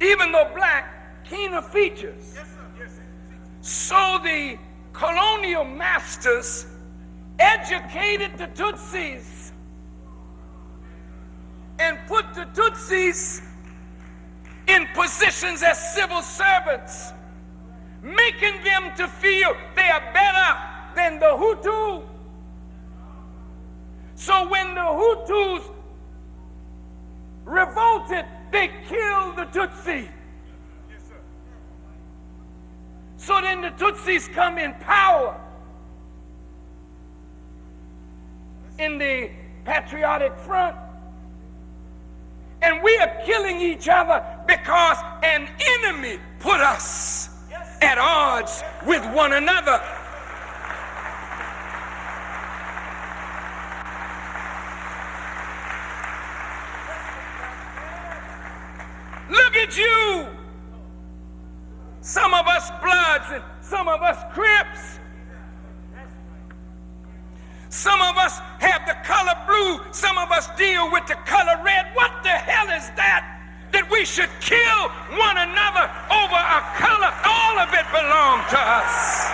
even though black, keener features. Yes, sir. Yes, sir. So the colonial masters educated the Tutsis and put the Tutsis in positions as civil servants, making them to feel they are better than the Hutu. So when the Hutus revolted, they killed the Tutsi. So then the Tutsis come in power in the Patriotic Front. And we are killing each other because an enemy put us at odds with one another. Look at you. Some of us Bloods and some of us Crips. Some of us have the color blue. Some of us deal with the color red. What the hell is that? That we should kill one another over a color? All of it belongs to us.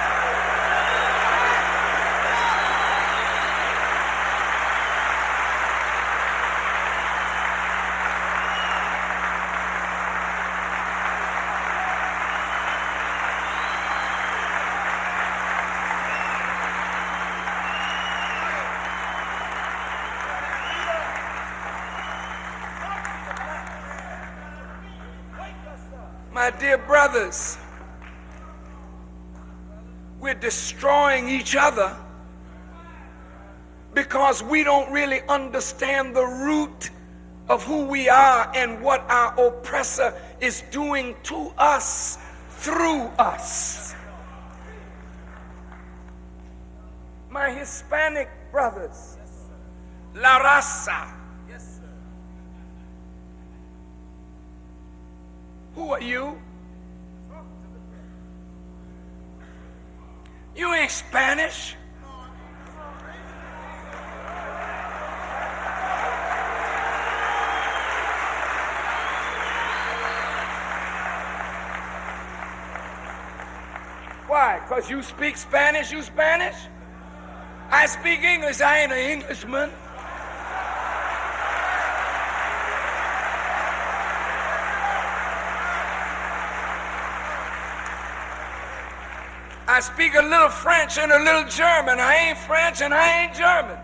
My dear brothers, we're destroying each other because we don't really understand the root of who we are and what our oppressor is doing to us through us. My Hispanic brothers, La Raza. Who are you? You ain't Spanish. Why? Because you speak Spanish, you Spanish? I speak English, I ain't an Englishman. I speak a little French and a little German. I ain't French and I ain't German.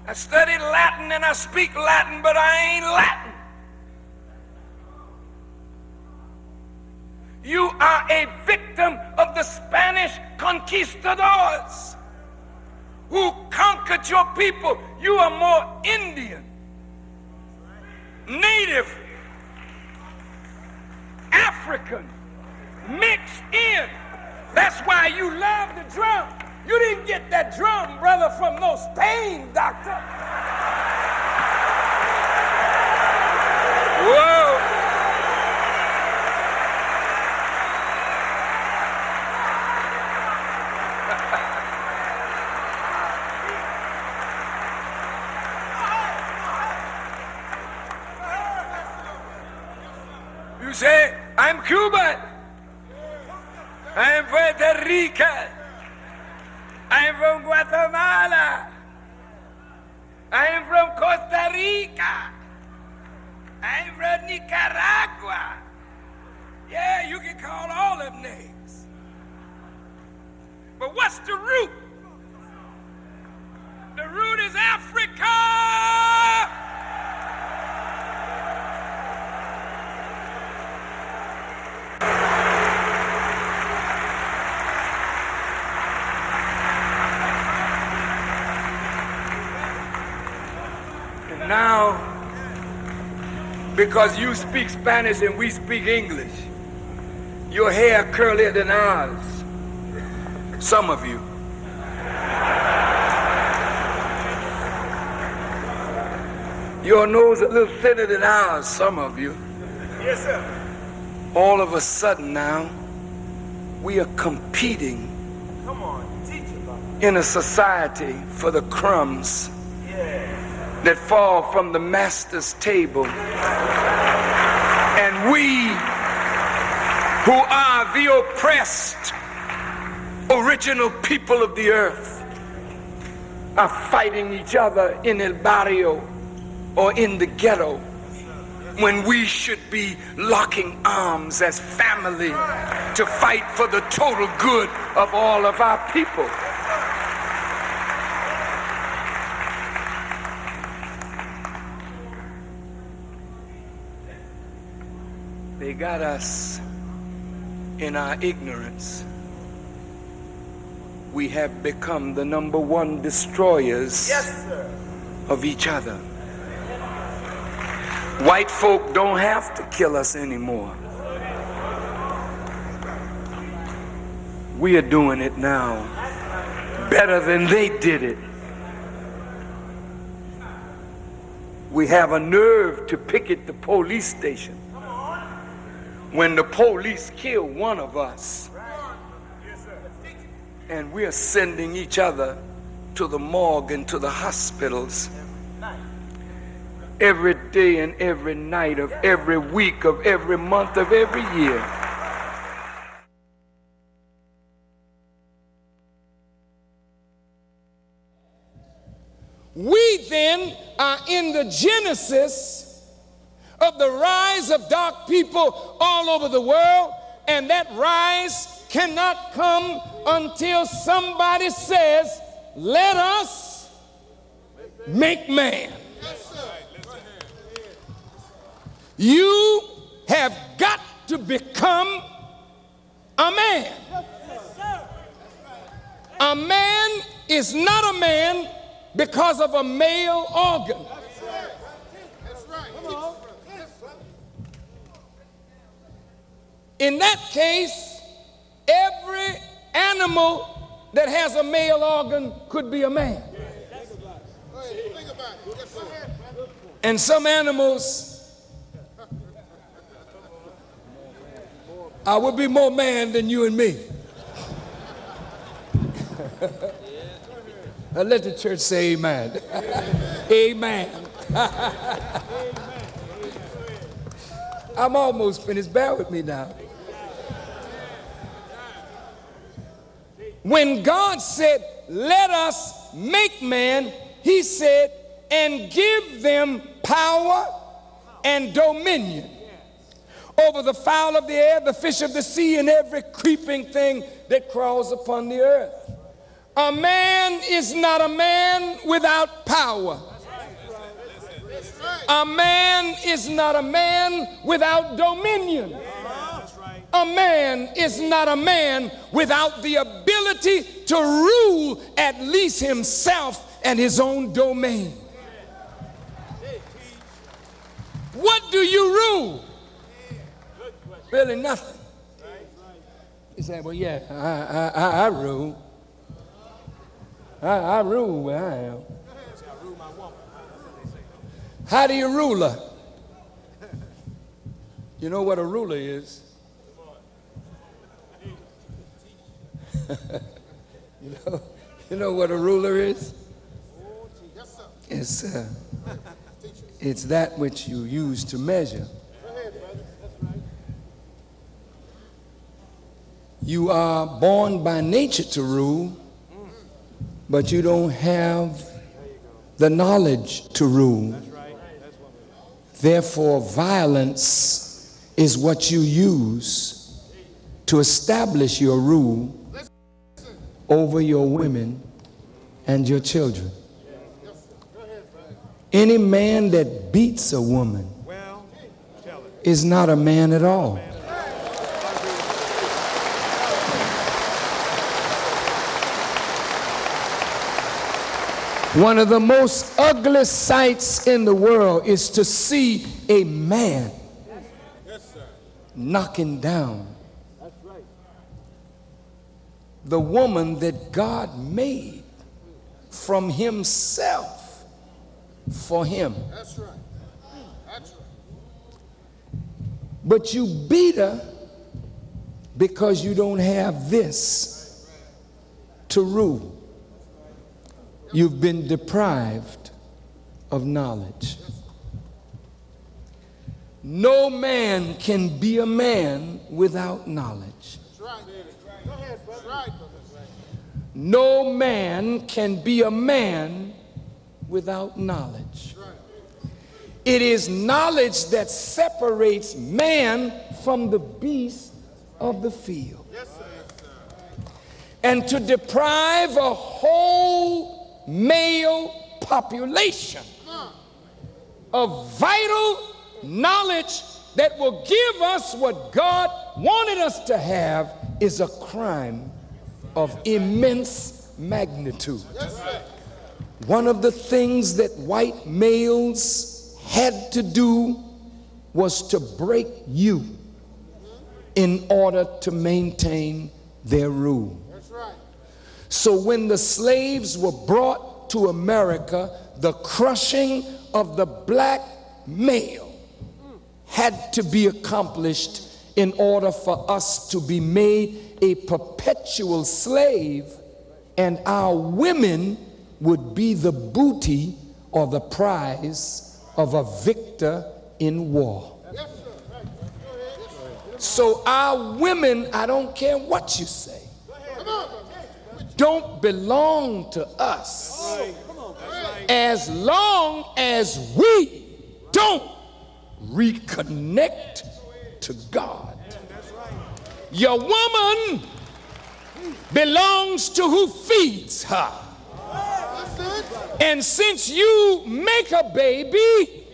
I studied Latin and I speak Latin, but I ain't Latin. You are a victim of the Spanish conquistadors who conquered your people. You are more Indian, Native, African, mixed in. That's why you love the drum. You didn't get that drum, brother, from no Spain, doctor. Whoa. You say, I'm Cuban. I'm Puerto Rican. I'm from Guatemala. I'm from Costa Rica. I'm from Nicaragua. Yeah, you can call all them names. But what's the root? The root is Africa. Now, because you speak Spanish and we speak English, your hair curlier than ours. Some of you. Your nose a little thinner than ours. Some of you. Yes, sir. All of a sudden now, we are competing in a society for the crumbs that fall from the master's table. And we who are the oppressed original people of the earth are fighting each other in el barrio or in the ghetto when we should be locking arms as family to fight for the total good of all of our people. They got us in our ignorance. We have become the number one destroyers of each other. White folk don't have to kill us anymore. We are doing it now better than they did it. We have a nerve to picket the police station when the police kill one of us. And we're sending each other to the morgue and to the hospitals every day and every night of every week of every month of every year. We then are in the genesis of the rise of dark people all over the world, and that rise cannot come until somebody says, let us make man. You have got to become a man. A man is not a man because of a male organ. In that case, every animal that has a male organ could be a man. And some animals would be more man than you and me. Let the church say amen. Amen. I'm almost finished. Bear with me now. When God said, let us make man, he said, and give them power and dominion over the fowl of the air, the fish of the sea, and every creeping thing that crawls upon the earth. A man is not a man without power. A man is not a man without dominion. A man is not a man without the ability to rule at least himself and his own domain. What do you rule? Really nothing. You say, well, yeah, I rule. I rule where I am. How do you rule her? You know what a ruler is? You know what a ruler is? It's that which you use to measure. You are born by nature to rule, but you don't have the knowledge to rule. Therefore, violence is what you use to establish your rule over your women and your children. Any man that beats a woman is not a man at all. One of the most ugly sights in the world is to see a man knocking down the woman that God made from himself for him. That's right. That's right. But you beat her because you don't have this to rule. You've been deprived of knowledge. No man can be a man without knowledge. No man can be a man without knowledge. It is knowledge that separates man from the beast of the field. And to deprive a whole male population of vital knowledge that will give us what God wanted us to have is a crime of immense magnitude. One of the things that white males had to do was to break you in order to maintain their rule. So when the slaves were brought to America, the crushing of the black male had to be accomplished in order for us to be made a perpetual slave, and our women would be the booty or the prize of a victor in war. So our women, I don't care what you say, don't belong to us as long as we don't reconnect to God. Your woman belongs to who feeds her. And since you make a baby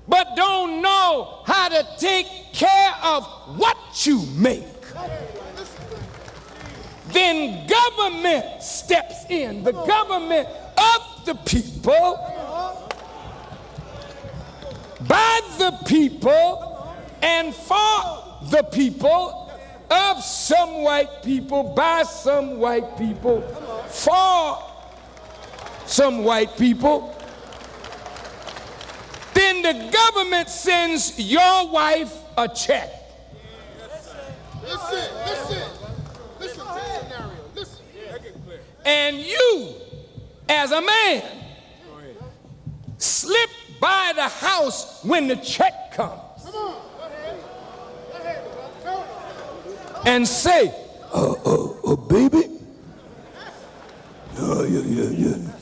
but don't know how to take care of what you make, then government steps in. The government of the people, by the people, and for the people, of some white people, by some white people, for some white people. Then the government sends your wife a check. Listen to the scenario. Listen. And you, as a man, slip by the house when the check comes and say, baby,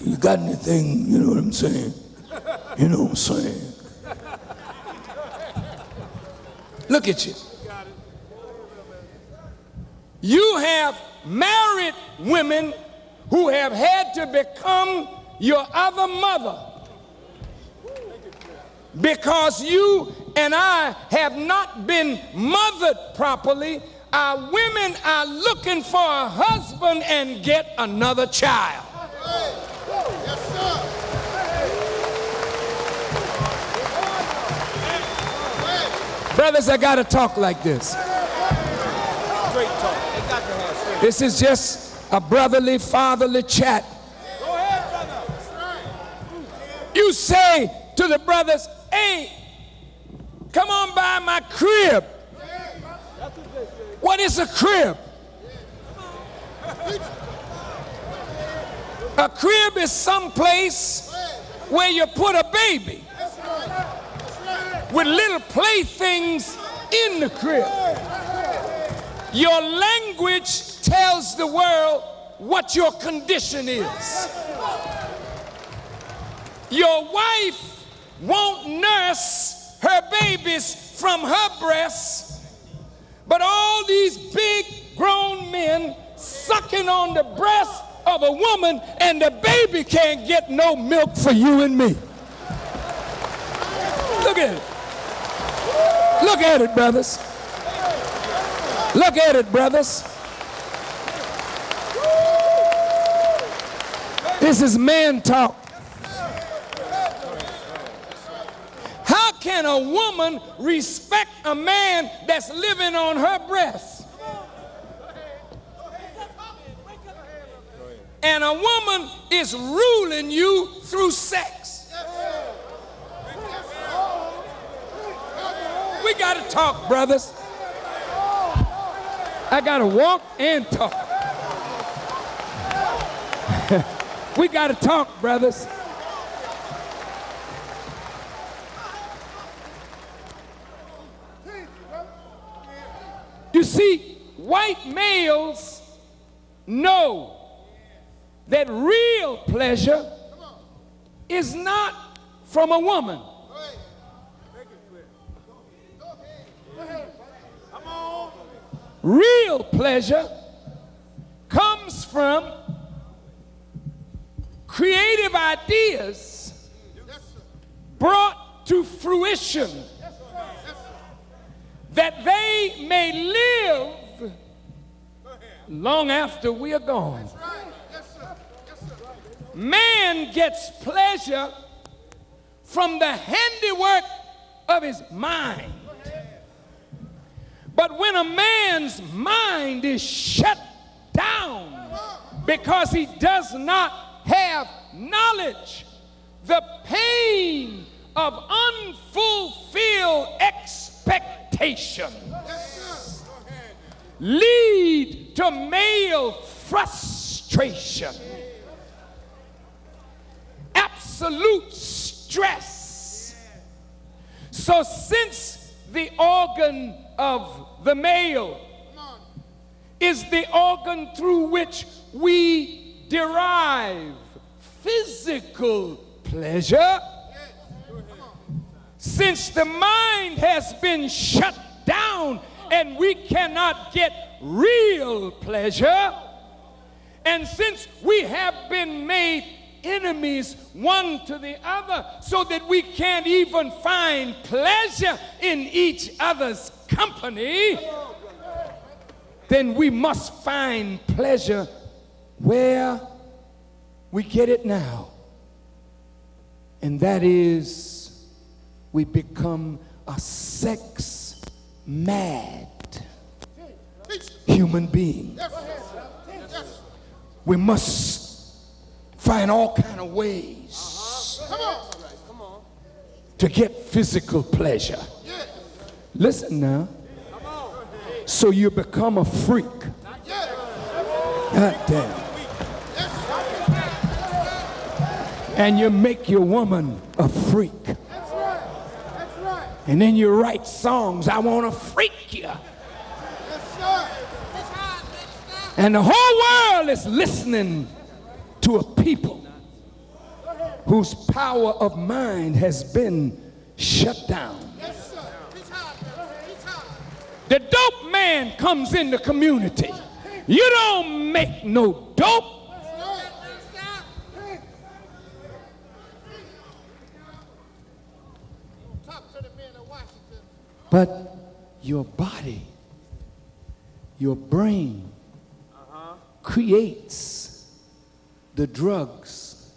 you got anything, you know what I'm saying? You know what I'm saying? Look at you. You have married women who have had to become your other mother because you and I have not been mothered properly. Our women are looking for a husband and get another child. Yes, sir. Brothers, I gotta talk like this. Straight talk. They got to have straight. This is just a brotherly, fatherly chat. Go ahead, brother. You say to the brothers, hey, come on by my crib. What is a crib? A crib is some place where you put a baby with little playthings in the crib. Your language tells the world what your condition is. Your wife won't nurse her babies from her breasts, but all these big grown men sucking on the breast of a woman, and the baby can't get no milk for you and me. Look at it. Look at it, brothers. Look at it, brothers. This is man talk. How can a woman respect a man that's living on her breast? And a woman is ruling you through sex. We got to talk, brothers. I got to walk and talk. We got to talk, brothers. You see, white males know that real pleasure is not from a woman. Real pleasure comes from creative ideas brought to fruition that they may live long after we are gone. Man gets pleasure from the handiwork of his mind. But when a man's mind is shut down because he does not have knowledge, the pain of unfulfilled expectations lead to male frustration, absolute stress. So since the organ of the male is the organ through which we derive physical pleasure, since the mind has been shut down and we cannot get real pleasure, and since we have been made enemies one to the other so that we can't even find pleasure in each other's company, then we must find pleasure where we get it now. And that is, we become a sex mad human being. We must find all kind of ways to get physical pleasure. Listen now. So you become a freak. God damn. And you make your woman a freak. And then you write songs, I want to freak you. And the whole world is listening to a people whose power of mind has been shut down. The dope man comes in the community. You don't make no dope. But your body, your brain creates the drugs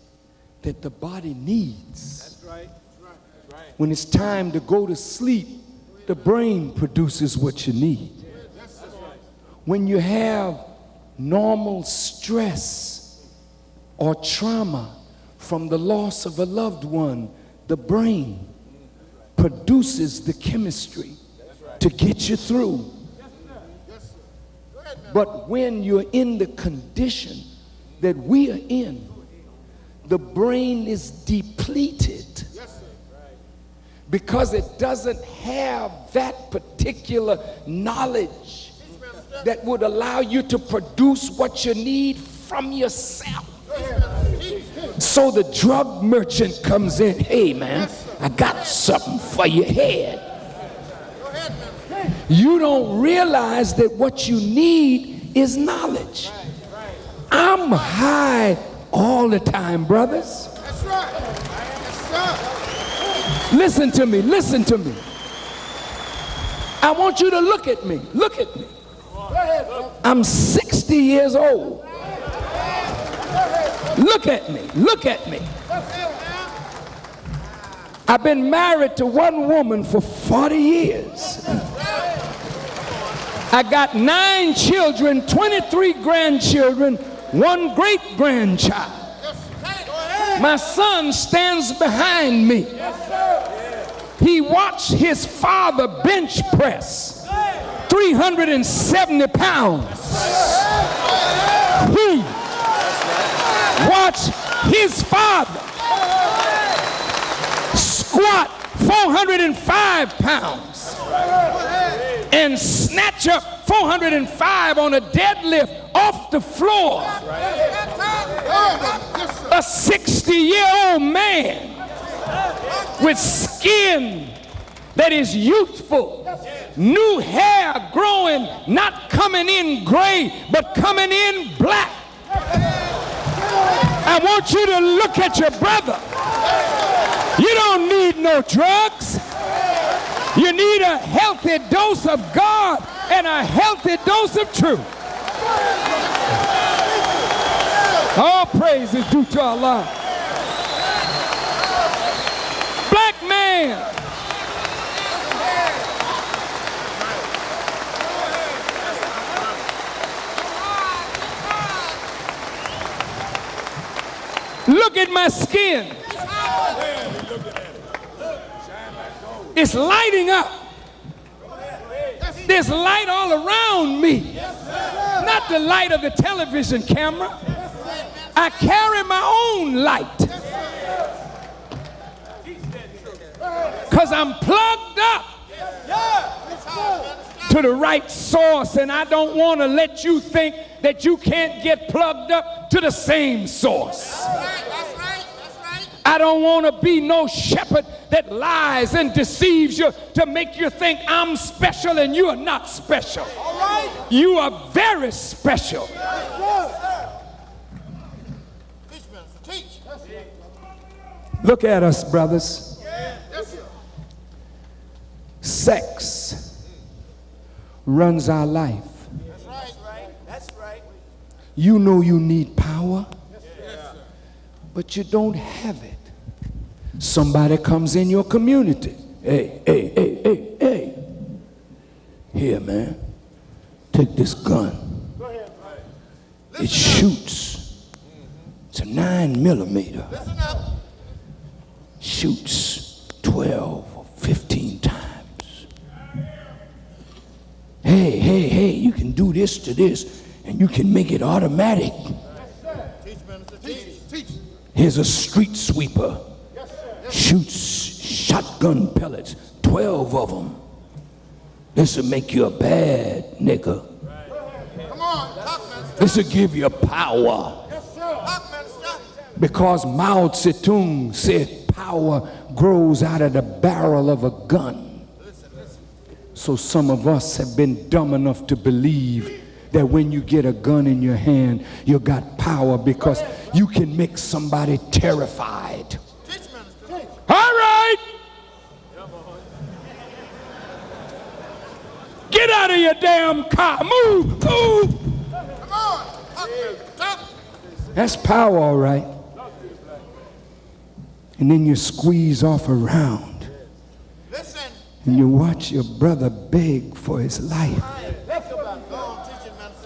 that the body needs. That's right. That's right. When it's time to go to sleep, the brain produces what you need. When you have normal stress or trauma from the loss of a loved one, the brain produces the chemistry to get you through. But when you're in the condition that we are in, the brain is depleted because it doesn't have that particular knowledge that would allow you to produce what you need from yourself. So the drug merchant comes in, hey man, I got something for your head. You don't realize that what you need is knowledge. I'm high all the time, brothers. That's right. Yes, sir. Listen to me, listen to me. I want you to look at me, look at me. I'm 60 years old. Look at me, look at me. I've been married to one woman for 40 years. I got 9 children, 23 grandchildren, 1 great-grandchild. My son stands behind me. He watched his father bench press 370 pounds. He watched his father squat 405 pounds and snatch up 405 on a deadlift off the floor. A 60-year-old man with skin that is youthful, new hair growing, not coming in gray, but coming in black. I want you to look at your brother. You don't need no drugs. You need a healthy dose of God and a healthy dose of truth. All praise is due to Allah. Black man, look at my skin. It's lighting up. There's light all around me. Not the light of the television camera. I carry my own light. Because I'm plugged up to the right source, and I don't want to let you think that you can't get plugged up to the same source. I don't want to be no shepherd that lies and deceives you to make you think I'm special and you are not special. You are very special. Look at us, brothers. Sex runs our life. That's right. You know you need power, but you don't have it. Somebody comes in your community. Hey. Here, man. Take this gun. It shoots. It's a 9mm. Shoots 12 or 15 times. Hey, you can do this to this, and you can make it automatic. Here's a street sweeper. Shoots shotgun pellets, 12 of them. This will make you a bad nigga. This will give you power. Because Mao Zedong said power grows out of the barrel of a gun. So some of us have been dumb enough to believe that when you get a gun in your hand, you got power because you can make somebody terrified. All right. Get out of your damn car. Move. That's power, all right. And then you squeeze off around. And you watch your brother beg for his life.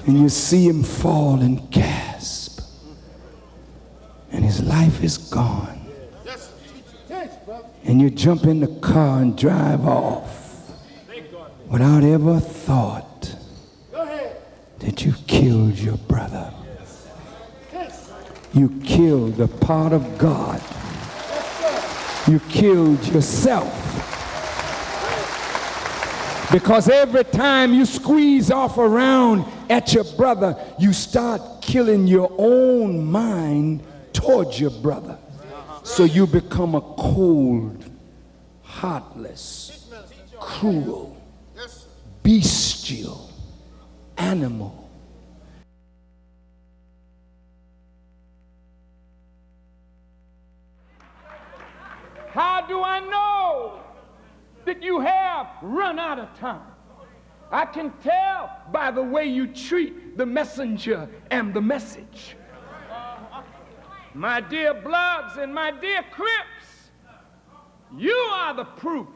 And you see him fall and gasp. And his life is gone. And you jump in the car and drive off without ever thought that you killed your brother. You killed the part of God. You killed yourself. Because every time you squeeze off around at your brother, you start killing your own mind towards your brother. So you become a cold, heartless, cruel, bestial animal. How do I know that you have run out of time? I can tell by the way you treat the messenger and the message. My dear Bloods and my dear Crips, you are the proof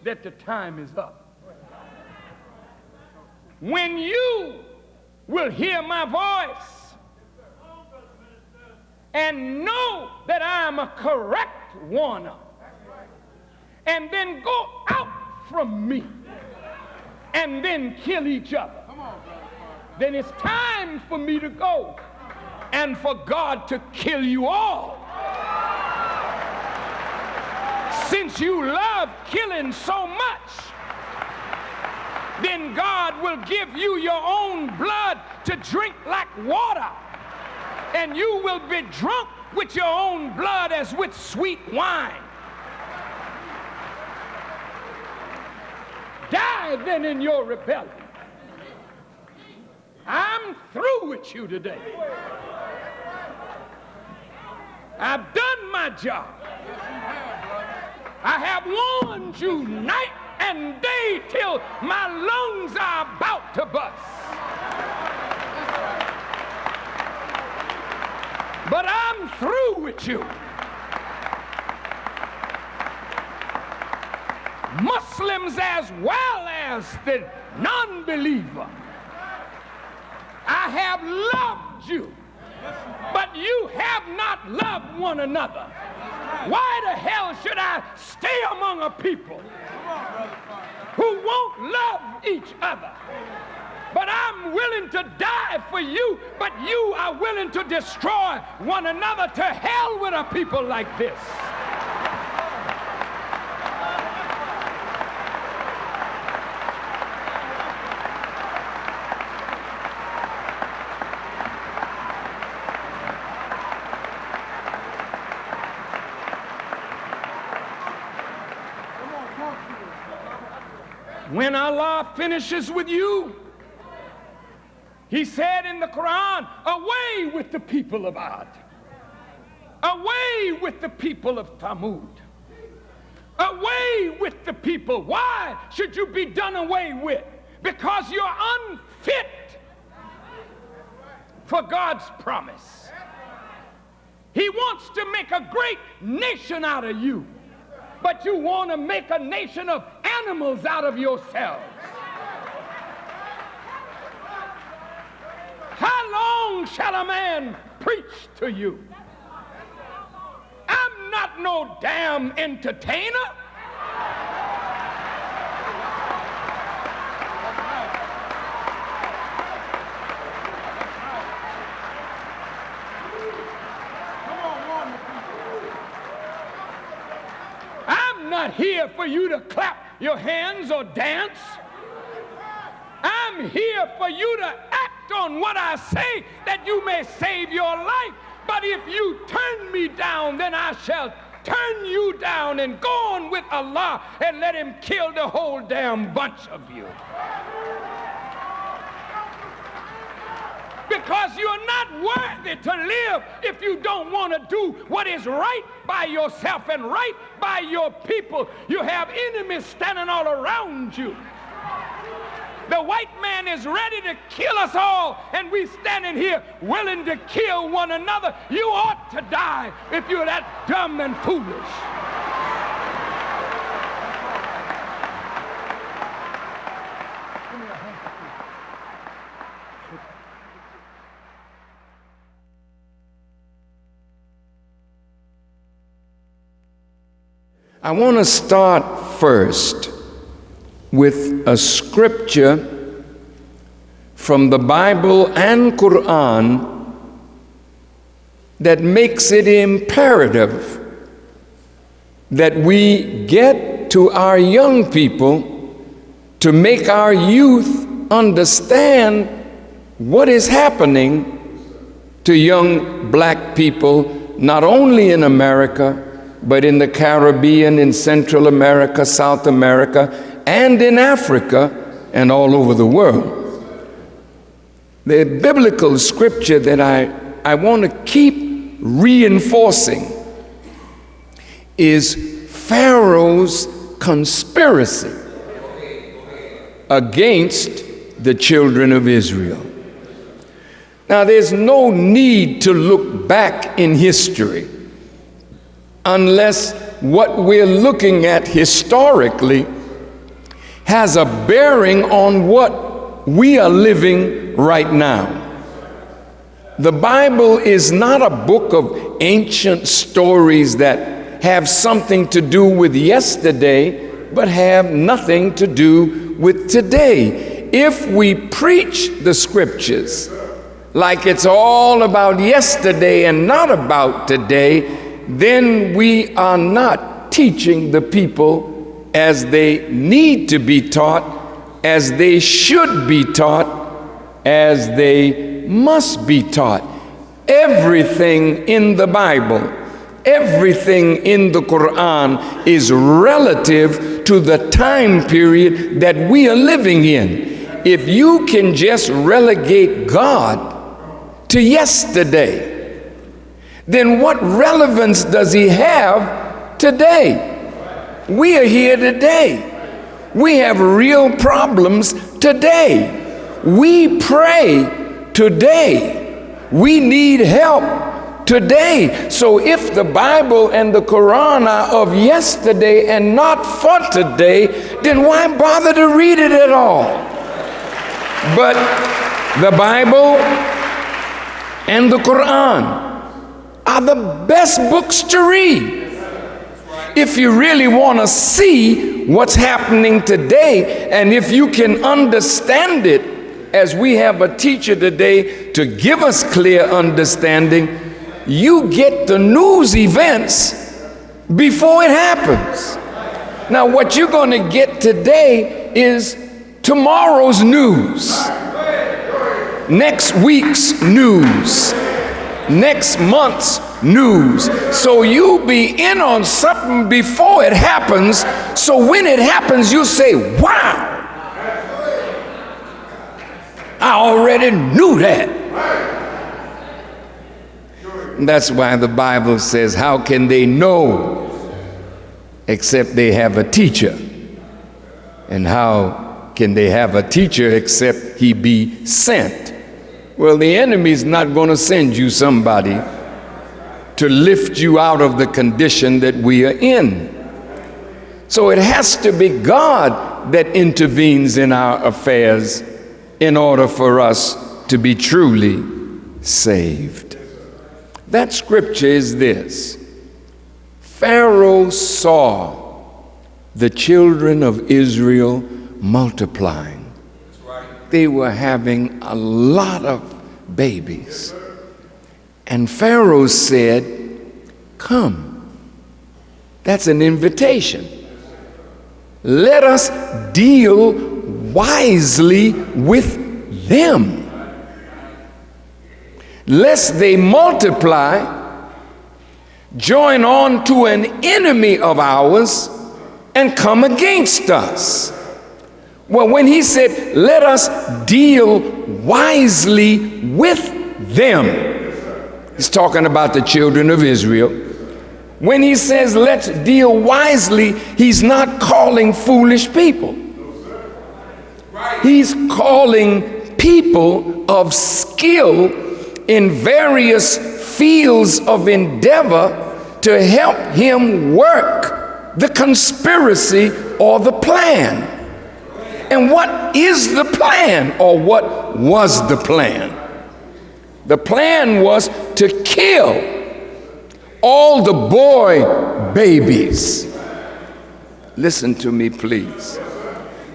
that the time is up. When you will hear my voice and know that I am a correct warner, and then go out from me and then kill each other, then it's time for me to go and for God to kill you all. Since you love killing so much, then God will give you your own blood to drink like water, and you will be drunk with your own blood as with sweet wine. Die then in your rebellion. I'm through with you today. I've done my job. I have warned you night and day till my lungs are about to bust. But I'm through with you. Muslims as well as the non-believer. I have loved you, but you have not loved one another. Why the hell should I stay among a people who won't love each other? But I'm willing to die for you, but you are willing to destroy one another. To hell with a people like this. When Allah finishes with you, He said in the Quran, away with the people of Ad, away with the people of Thamud, away with the people. Why should you be done away with? Because you're unfit for God's promise. He wants to make a great nation out of you, but you want to make a nation of animals out of yourselves. How long shall a man preach to you? I'm not no damn entertainer. I'm not here for you to clap your hands or dance. I'm here for you to act on what I say, that you may save your life. But if you turn me down, then I shall turn you down and go on with Allah and let Him kill the whole damn bunch of you. Because you're not worthy to live if you don't want to do what is right by yourself and right by your people. You have enemies standing all around you. The white man is ready to kill us all, and we standing here willing to kill one another. You ought to die if you're that dumb and foolish. I want to start first with a scripture from the Bible and Quran that makes it imperative that we get to our young people to make our youth understand what is happening to young black people, not only in America, but in the Caribbean, in Central America, South America, and in Africa, and all over the world. The biblical scripture that I want to keep reinforcing is Pharaoh's conspiracy against the children of Israel. Now, there's no need to look back in history unless what we're looking at historically has a bearing on what we are living right now. The Bible is not a book of ancient stories that have something to do with yesterday, but have nothing to do with today. If we preach the scriptures like it's all about yesterday and not about today, then we are not teaching the people as they need to be taught, as they should be taught, as they must be taught. Everything in the Bible, everything in the Quran is relative to the time period that we are living in. If you can just relegate God to yesterday, then what relevance does He have today? We are here today. We have real problems today. We pray today. We need help today. So if the Bible and the Quran are of yesterday and not for today, then why bother to read it at all? But the Bible and the Quran are the best books to read. If you really want to see what's happening today, and if you can understand it, as we have a teacher today to give us clear understanding, you get the news events before it happens. Now, what you're going to get today is tomorrow's news, next week's news, next month's news. So you'll be in on something before it happens, so when it happens you say, wow, I already knew that. And that's why the Bible says, how can they know except they have a teacher? And how can they have a teacher except he be sent? Well, the enemy's not going to send you somebody to lift you out of the condition that we are in. So it has to be God that intervenes in our affairs in order for us to be truly saved. That scripture is this: Pharaoh saw the children of Israel multiplying. They were having a lot of babies. And Pharaoh said, come. That's an invitation. Let us deal wisely with them, lest they multiply, join on to an enemy of ours, and come against us. Well, when he said, let us deal wisely with them, he's talking about the children of Israel. When he says, let's deal wisely, he's not calling foolish people. He's calling people of skill in various fields of endeavor to help him work the conspiracy or the plan. And what is the plan, or what was the plan? The plan was to kill all the boy babies. Listen to me, please.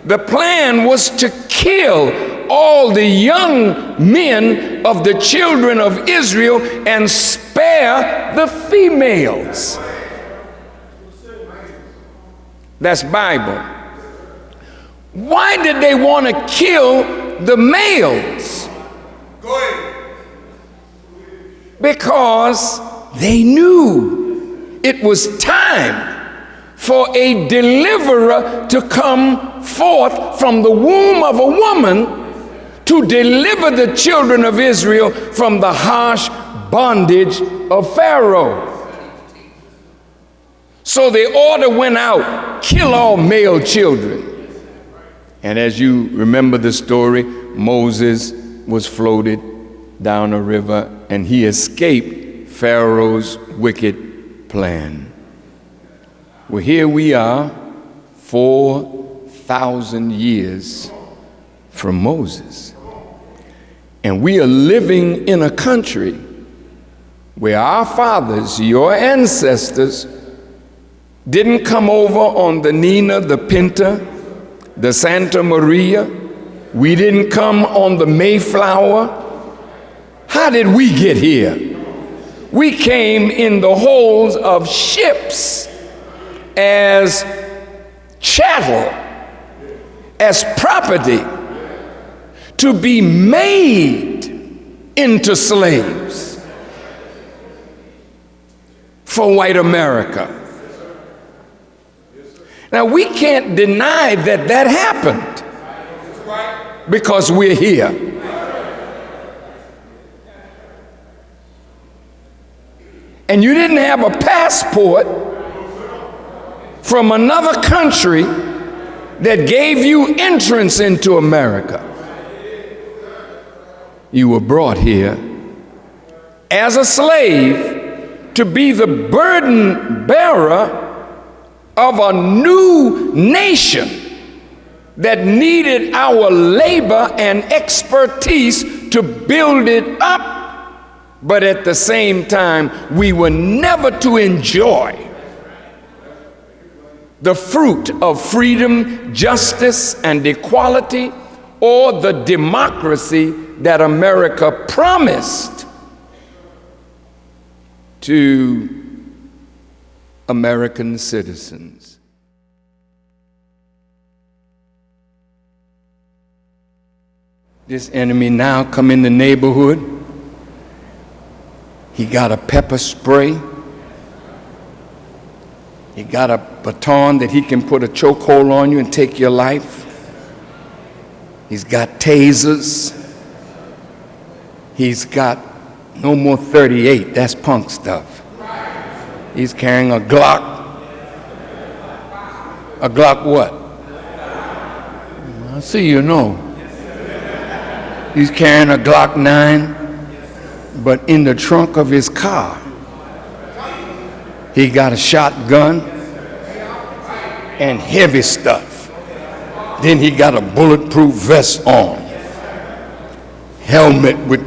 The plan was to kill all the young men of the children of Israel and spare the females. That's Bible. Why did they want to kill the males? Because they knew it was time for a deliverer to come forth from the womb of a woman to deliver the children of Israel from the harsh bondage of Pharaoh. So the order went out, kill all male children. And as you remember the story, Moses was floated down a river and he escaped Pharaoh's wicked plan. Well, here we are, 4,000 years from Moses. And we are living in a country where our fathers, your ancestors, didn't come over on the Nina, the Pinta, the Santa Maria. We didn't come on the Mayflower. How did we get here? We came in the holds of ships as chattel, as property, to be made into slaves for white America. Now, we can't deny that that happened because we're here. And you didn't have a passport from another country that gave you entrance into America. You were brought here as a slave to be the burden bearer of a new nation that needed our labor and expertise to build it up, but at the same time, we were never to enjoy the fruit of freedom, justice, and equality, or the democracy that America promised to American citizens. This enemy now come in the neighborhood. He got a pepper spray. He got a baton that he can put a chokehold on you and take your life. He's got tasers. He's got no more 38. That's punk stuff. He's carrying a Glock. A Glock what? I see you know. He's carrying a Glock 9, but in the trunk of his car, he got a shotgun and heavy stuff. Then he got a bulletproof vest on, helmet with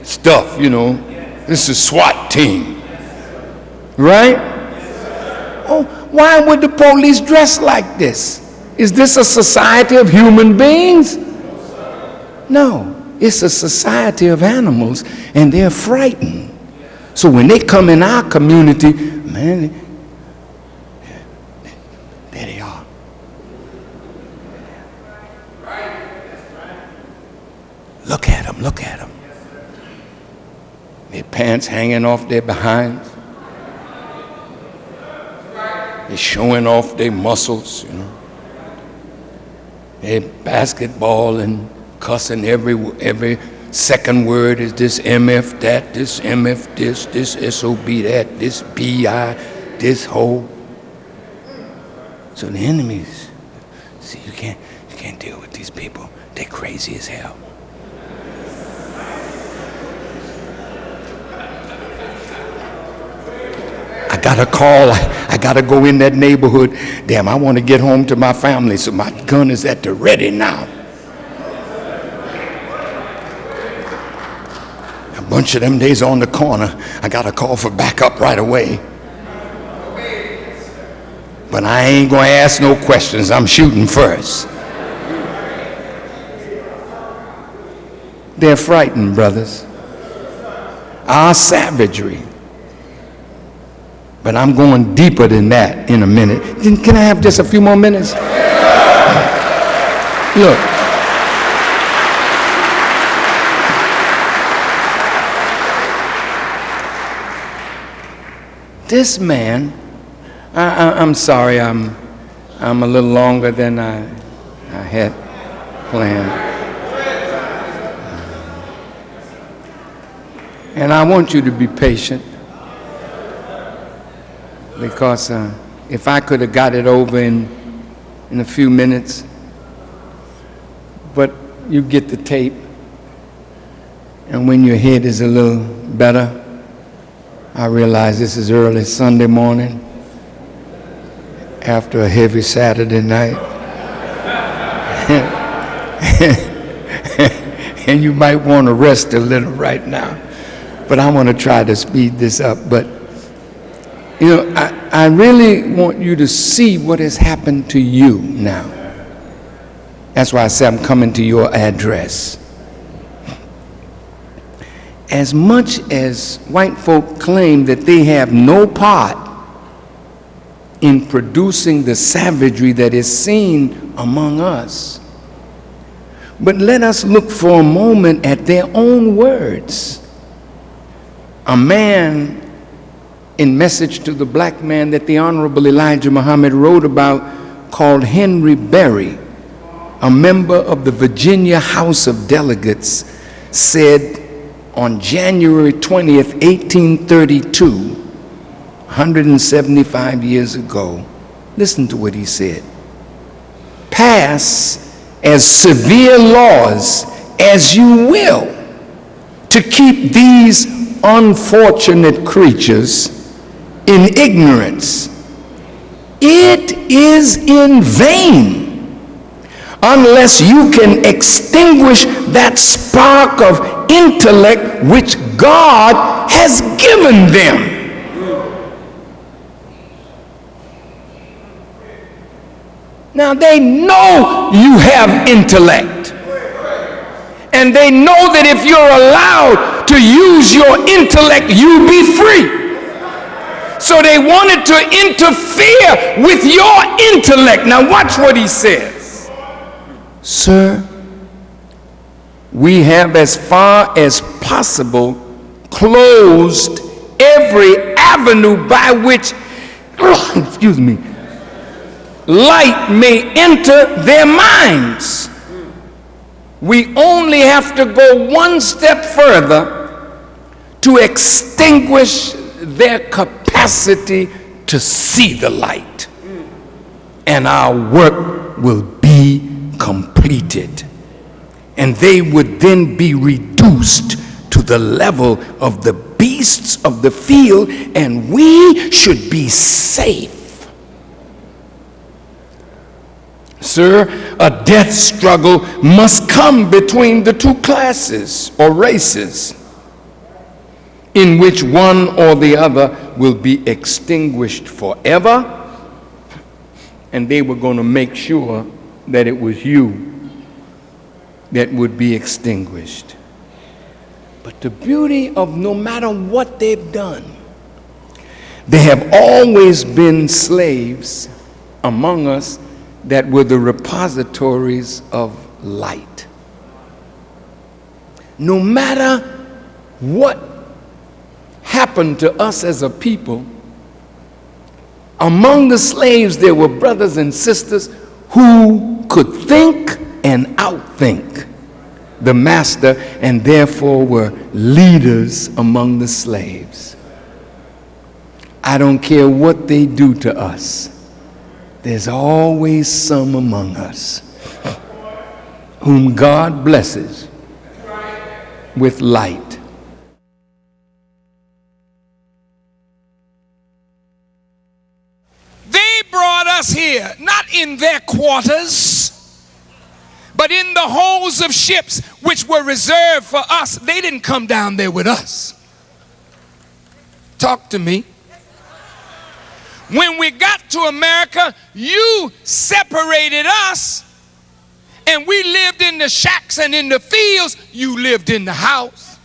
stuff, you know. This is SWAT team, right? Oh, why would the police dress like this? Is this a society of human beings? No, it's a society of animals, and they're frightened. So when they come in our community, man, there they are. Look at them, look at them. Their pants hanging off their behinds. They're showing off their muscles, you know. They're basketball and cussing every second word is this MF that, this MF this SOB that, this BI, this whole. So the enemies, see, you can't deal with these people. They're crazy as hell. I got a call, I got to go in that neighborhood. Damn, I want to get home to my family, so my gun is at the ready now. A bunch of them days on the corner, I got a call for backup right away. But I ain't going to ask no questions. I'm shooting first. They're frightened, brothers. Our savagery. But I'm going deeper than that in a minute. Can I have just a few more minutes? Look. This man, I'm sorry, I'm a little longer than I had planned. And I want you to be patient. Because if I could have got it over in a few minutes, but you get the tape, and when your head is a little better, I realize this is early Sunday morning after a heavy Saturday night. And you might want to rest a little right now, but I want to try to speed this up. But you know, I really want you to see what has happened to you now. That's why I say I'm coming to your address. As much as white folk claim that they have no part in producing the savagery that is seen among us, but let us look for a moment at their own words. A man in Message to the Black Man that the Honorable Elijah Muhammad wrote about, called Henry Berry, a member of the Virginia House of Delegates, said on January 20th, 1832, 175 years ago, Listen to what he said. Pass as severe laws as you will to keep these unfortunate creatures in ignorance. It is in vain unless you can extinguish that spark of intellect which God has given them. Now they know you have intellect. And they know that if you're allowed to use your intellect, you'll be free. So they wanted to interfere with your intellect. Now watch what he says. Sir, we have as far as possible closed every avenue by which, excuse me, light may enter their minds. We only have to go one step further to extinguish their capacity to see the light, and our work will be completed, and they would then be reduced to the level of the beasts of the field, and we should be safe. Sir, a death struggle must come between the two classes or races, in which one or the other will be extinguished forever, and they were going to make sure that it was you that would be extinguished. But the beauty of no matter what they've done, there have always been slaves among us that were the repositories of light. No matter what happened to us as a people, among the slaves there were brothers and sisters who could think and outthink the master, and therefore were leaders among the slaves. I don't care what they do to us, there's always some among us whom God blesses with light. They brought us here, not in their quarters, but in the holds of ships which were reserved for us. They didn't come down there with us. Talk to me. When we got to America, you separated us, and we lived in the shacks and in the fields. You lived in the house.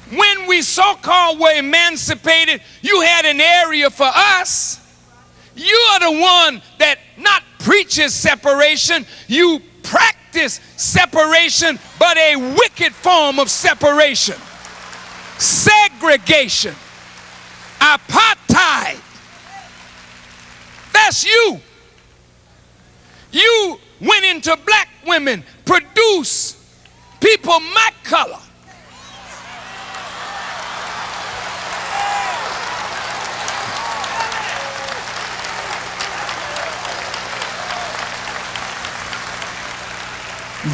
When we so-called were emancipated, you had an area for us. You are the one that not preaches separation, you practice separation, but a wicked form of separation. Segregation. Apartheid. That's you. You went into black women, produce people my color.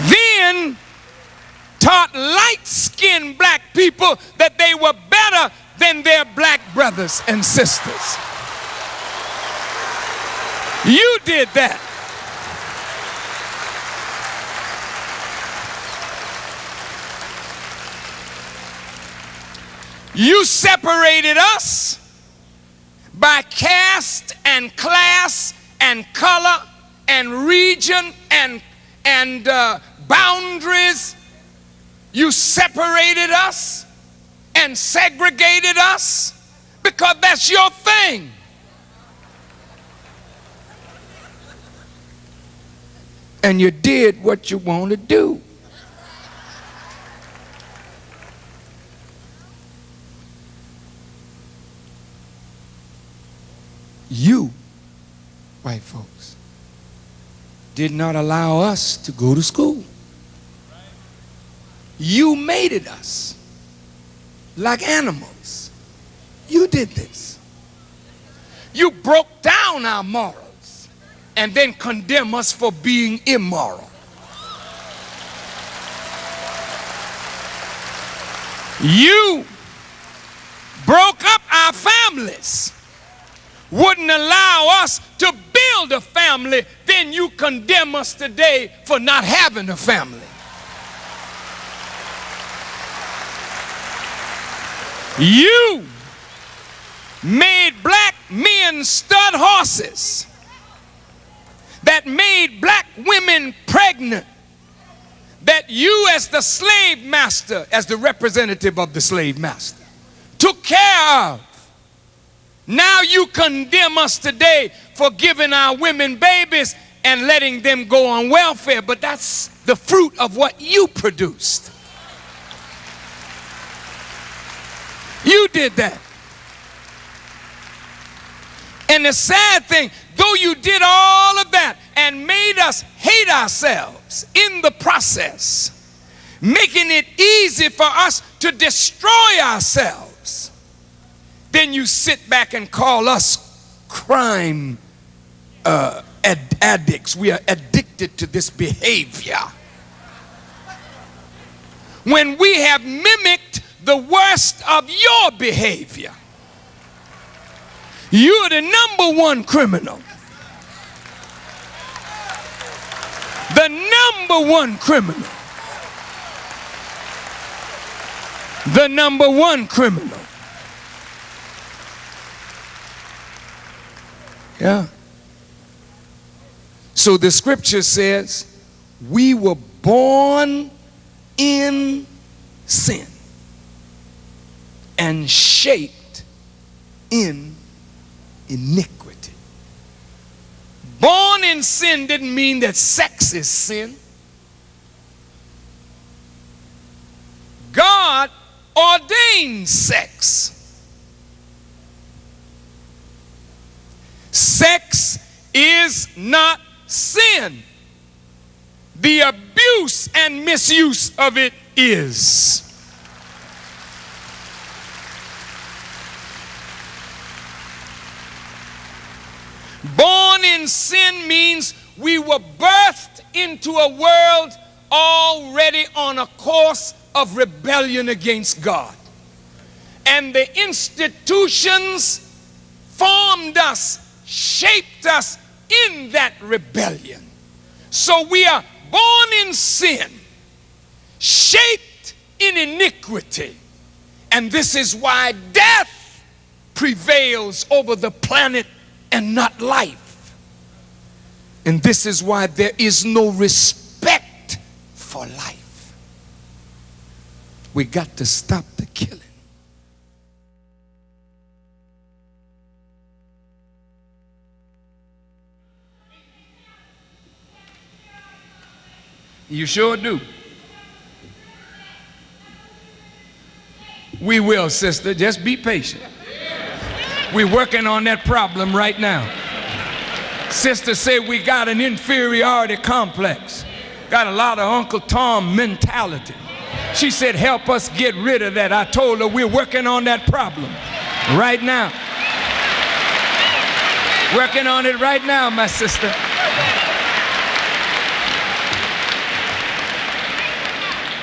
Then taught light-skinned black people that they were better than their black brothers and sisters. You did that. You separated us by caste and class and color and region and boundaries. You separated us and segregated us because that's your thing. And you did what you want to do. You, white folks, did not allow us to go to school. You mated us like animals. You did this. You broke down our morals and then condemn us for being immoral. You broke up our families, wouldn't allow us to build a family, then you condemn us today for not having a family. You made black men stud horses that made black women pregnant, that you as the slave master, as the representative of the slave master, took care of. Now you condemn us today for giving our women babies and letting them go on welfare, but that's the fruit of what you produced. You did that. And the sad thing, though you did all of that and made us hate ourselves in the process, making it easy for us to destroy ourselves, then you sit back and call us crime addicts. We are addicted to this behavior, when we have mimicked the worst of your behavior. You're the number one criminal. The number one criminal. The number one criminal. Yeah. So the scripture says we were born in sin and shaped in iniquity. Born in sin didn't mean that sex is sin. God ordained sex. Sex is not sin. The abuse and misuse of it is. Born in sin means we were birthed into a world already on a course of rebellion against God. And the institutions formed us, shaped us in that rebellion. So we are born in sin, shaped in iniquity. And this is why death prevails over the planet and not life. And this is why there is no respect for life. We got to stop the killing. You sure do. We will, sister. Just be patient. We're working on that problem right now. Sister said we got an inferiority complex. Got a lot of Uncle Tom mentality. She said help us get rid of that. I told her we're working on that problem right now. Working on it right now, my sister.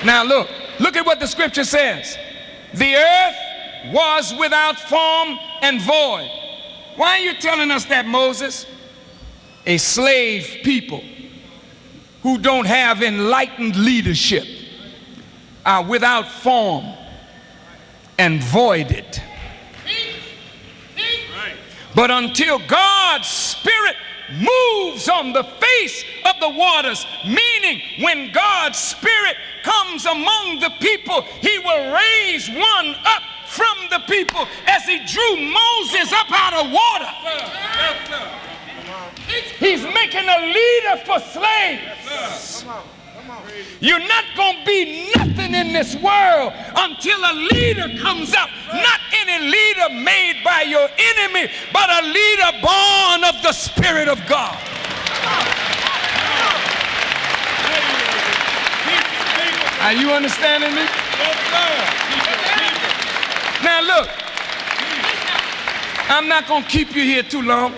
Now look at what the scripture says. The earth was without form and void. Why are you telling us that, Moses? A slave people who don't have enlightened leadership are without form and voided. But until God's Spirit moves on the face of the waters, meaning when God's Spirit comes among the people, he will raise one up from the people as he drew Moses up out of water. He's making a leader for slaves. You're not going to be nothing in this world until a leader comes up. Not any leader made by your enemy, but a leader born of the Spirit of God. Are you understanding me? Now look, I'm not going to keep you here too long.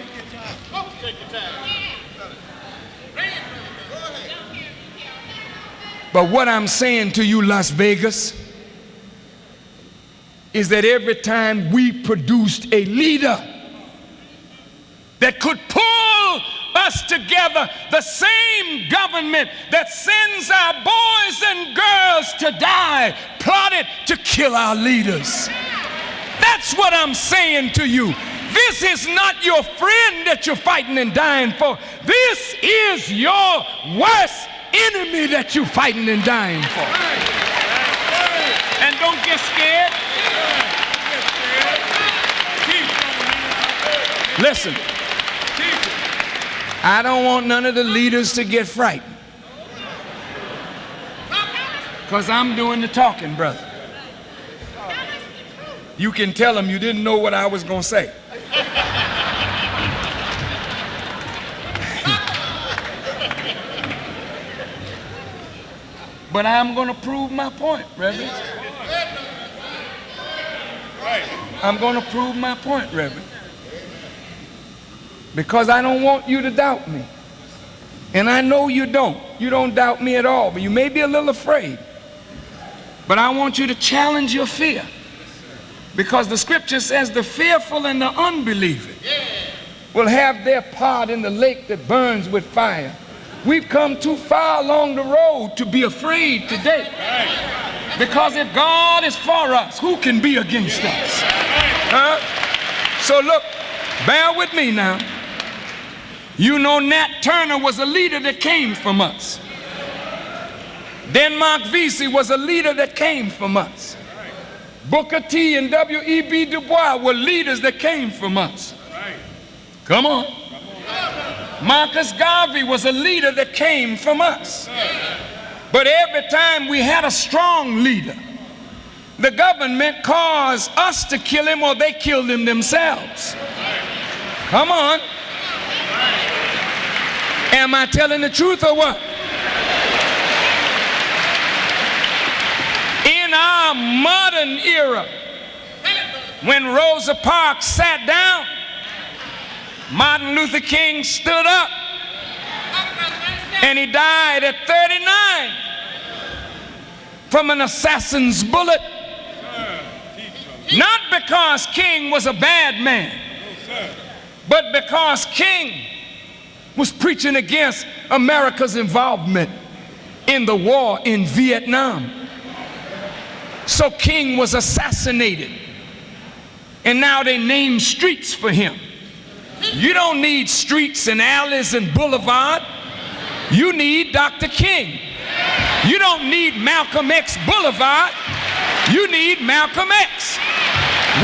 But what I'm saying to you, Las Vegas, is that every time we produced a leader that could pull us together, the same government that sends our boys and girls to die plotted to kill our leaders. That's what I'm saying to you. This is not your friend that you're fighting and dying for. This is your worst enemy that you're fighting and dying for. And don't get scared. Listen, I don't want none of the leaders to get frightened, because I'm doing the talking, brother. You can tell them you didn't know what I was going to say. But I'm going to prove my point, Reverend. I'm going to prove my point, Reverend. Because I don't want you to doubt me. And I know you don't. You don't doubt me at all, but you may be a little afraid. But I want you to challenge your fear. Because the scripture says the fearful and the unbelieving will have their part in the lake that burns with fire. We've come too far along the road to be afraid today. Because if God is for us, who can be against us? So look, bear with me now. You know Nat Turner was a leader that came from us. Denmark Vesey was a leader that came from us. Booker T and W.E.B. Du Bois were leaders that came from us. Come on. Marcus Garvey was a leader that came from us. But every time we had a strong leader, the government caused us to kill him, or they killed him themselves. Come on. Am I telling the truth or what? In our modern era, when Rosa Parks sat down, Martin Luther King stood up, and he died at 39 from an assassin's bullet. Not because King was a bad man, but because King was preaching against America's involvement in the war in Vietnam. So King was assassinated, and now they name streets for him. You don't need streets and alleys and boulevard. You need Dr. King. You don't need Malcolm X Boulevard. You need Malcolm X.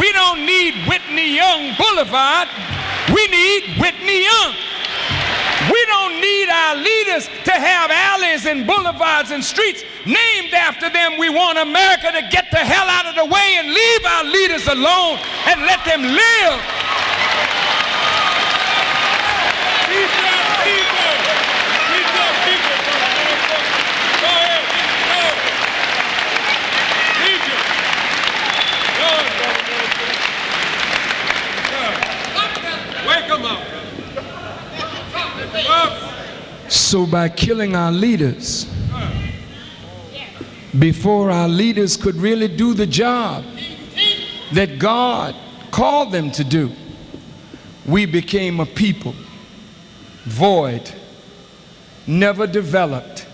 We don't need Whitney Young Boulevard. We need Whitney Young. We don't need our leaders to have alleys and boulevards and streets named after them. We want America to get the hell out of the way and leave our leaders alone and let them live. So by killing our leaders, before our leaders could really do the job that God called them to do, we became a people void, never developed.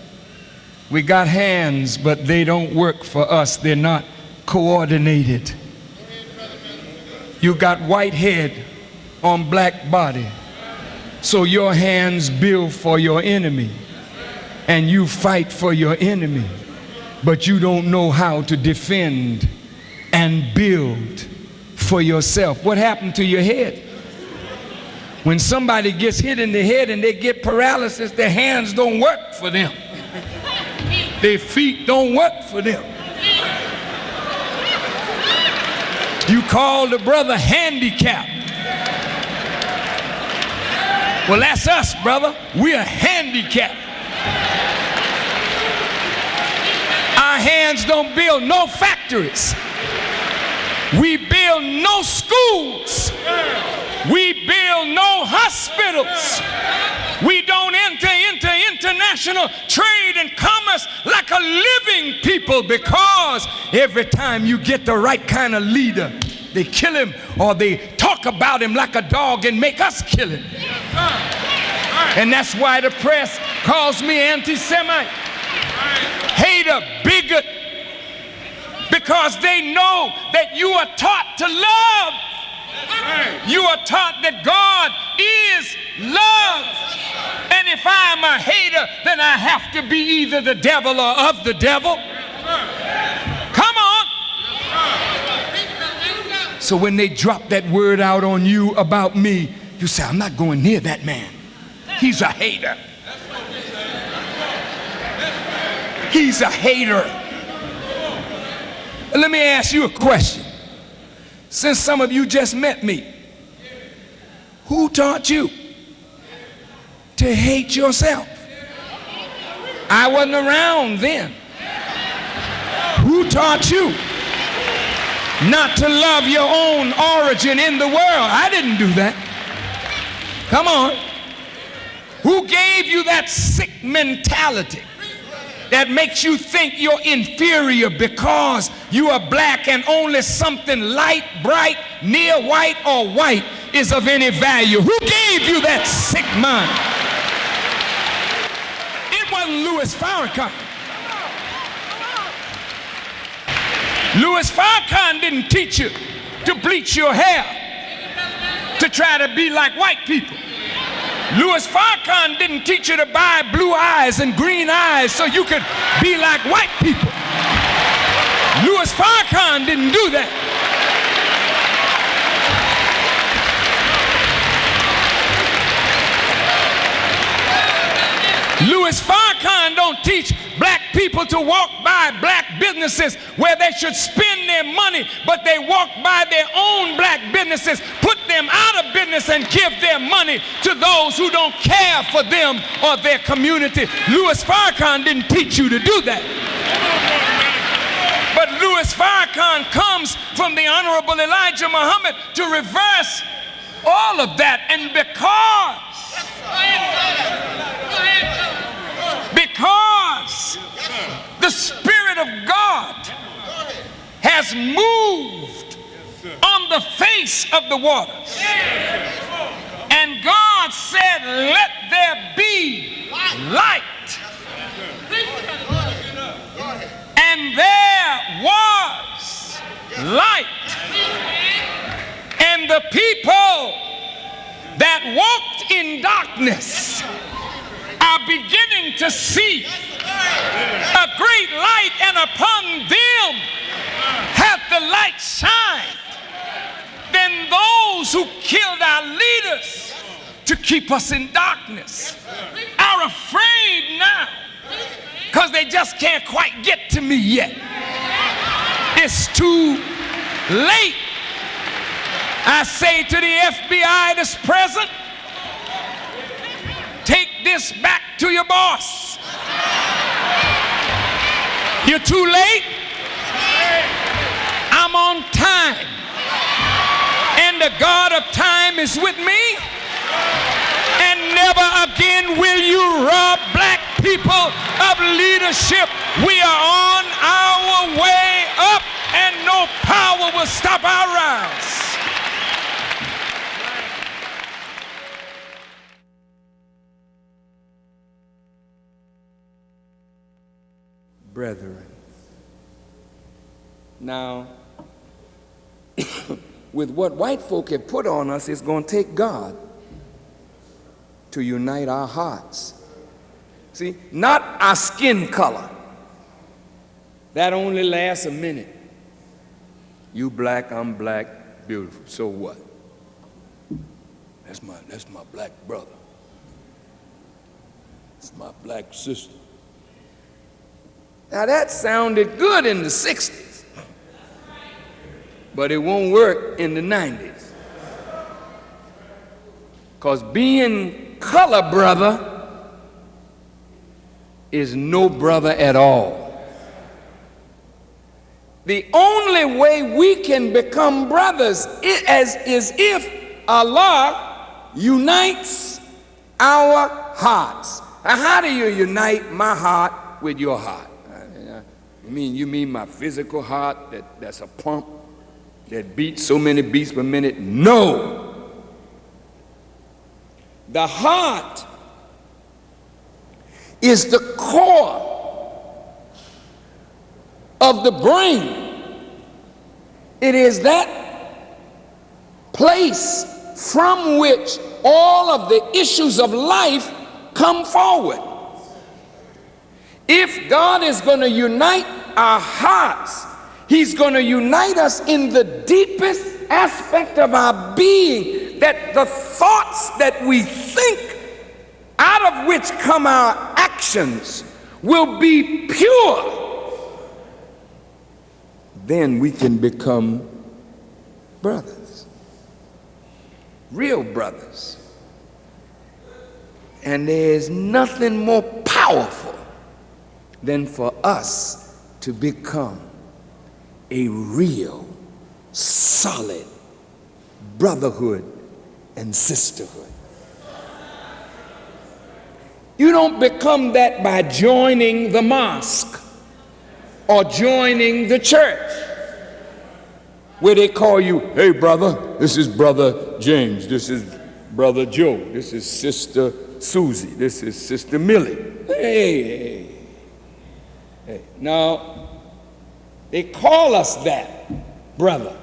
We got hands, but they don't work for us. They're not coordinated. You got white head on black body. So your hands build for your enemy, and you fight for your enemy, but you don't know how to defend and build for yourself. What happened to your head? When somebody gets hit in the head and they get paralysis, their hands don't work for them. Their feet don't work for them. You call the brother handicapped. Well, that's us, brother. We're handicapped. Our hands don't build no factories. We build no schools. We build no hospitals. We don't enter into international trade and commerce like a living people, because every time you get the right kind of leader, they kill him or they talk about him like a dog and make us kill him. And that's why the press calls me anti-Semite, hater, bigot, because they know that you are taught to love. You are taught that God is love. And if I'm a hater, then I have to be either the devil or of the devil. Come on. So when they drop that word out on you about me, you say, I'm not going near that man. He's a hater. He's a hater. Let me ask you a question. Since some of you just met me, who taught you to hate yourself? I wasn't around then. Who taught you not to love your own origin in the world? I didn't do that. Come on. Who gave you that sick mentality that makes you think you're inferior because you are black and only something light, bright, near white, or white is of any value? Who gave you that sick mind? It wasn't Louis Farrakhan. Louis Farrakhan didn't teach you to bleach your hair to try to be like white people. Louis Farrakhan didn't teach you to buy blue eyes and green eyes so you could be like white people. Louis Farrakhan didn't do that. Louis Farrakhan don't teach black people to walk by black businesses where they should spend their money, but they walk by their own black businesses, put them out of business, and give their money to those who don't care for them or their community. Louis Farrakhan didn't teach you to do that. But Louis Farrakhan comes from the Honorable Elijah Muhammad to reverse all of that. And because the Spirit of God has moved on the face of the waters, and God said, let there be light. And there was light. And the people that walked in darkness are beginning to see a great light, and upon them hath the light shined. Then those who killed our leaders to keep us in darkness are afraid now, because they just can't quite get to me yet. It's too late. I say to the FBI that's present, take this back to your boss. You're too late. I'm on time. And the God of time is with me. And never again will you rob black people of leadership. We are on our way up, and no power will stop our rise. Brethren, now, with what white folk have put on us, it's going to take God to unite our hearts. See, not our skin color. That only lasts a minute. You black, I'm black, beautiful. So what? That's my black brother. That's my black sister. Now that sounded good in the 60s, but it won't work in the 90s. Because being color brother is no brother at all. The only way we can become brothers is if Allah unites our hearts. Now, how do you unite my heart with your heart? You mean my physical heart that's a pump that beats so many beats per minute? No. The heart is the core of the brain. It is that place from which all of the issues of life come forward. If God is going to unite our hearts, He's going to unite us in the deepest aspect of our being, that the thoughts that we think, out of which come our actions, will be pure. Then we can become brothers, real brothers. And there's nothing more powerful than for us to become a real, solid brotherhood and sisterhood. You don't become that by joining the mosque or joining the church, where they call you, hey brother, this is brother James, this is brother Joe, this is sister Susie, this is sister Millie. Hey. Now, they call us that, brother.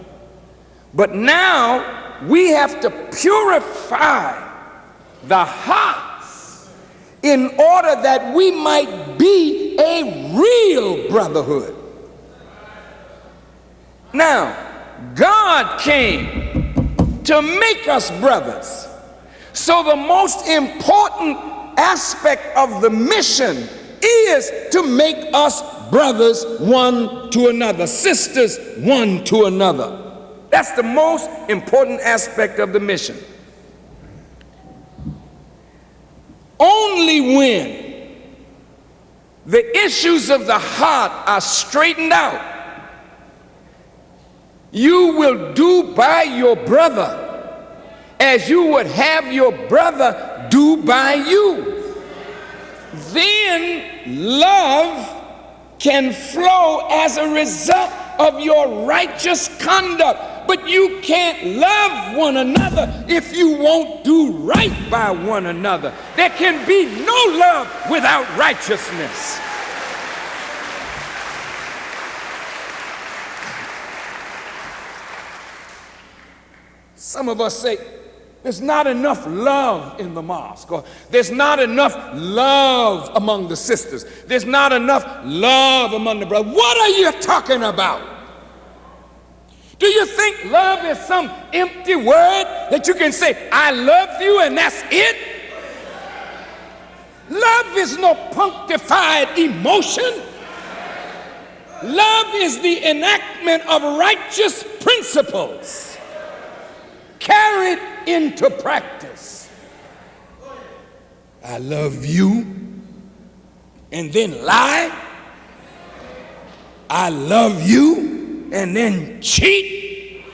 But now we have to purify the hearts in order that we might be a real brotherhood. Now, God came to make us brothers. So the most important aspect of the mission is to make us brothers one to another, sisters one to another. That's the most important aspect of the mission. Only when the issues of the heart are straightened out, you will do by your brother as you would have your brother do by you. Then love can flow as a result of your righteous conduct. But you can't love one another if you won't do right by one another. There can be no love without righteousness. Some of us say, there's not enough love in the mosque, or there's not enough love among the sisters, there's not enough love among the brothers. What are you talking about? Do you think love is some empty word that you can say, I love you, and that's it? Love is no punctified emotion. Love is the enactment of righteous principles carried into practice. I love you, and then lie. I love you, and then cheat.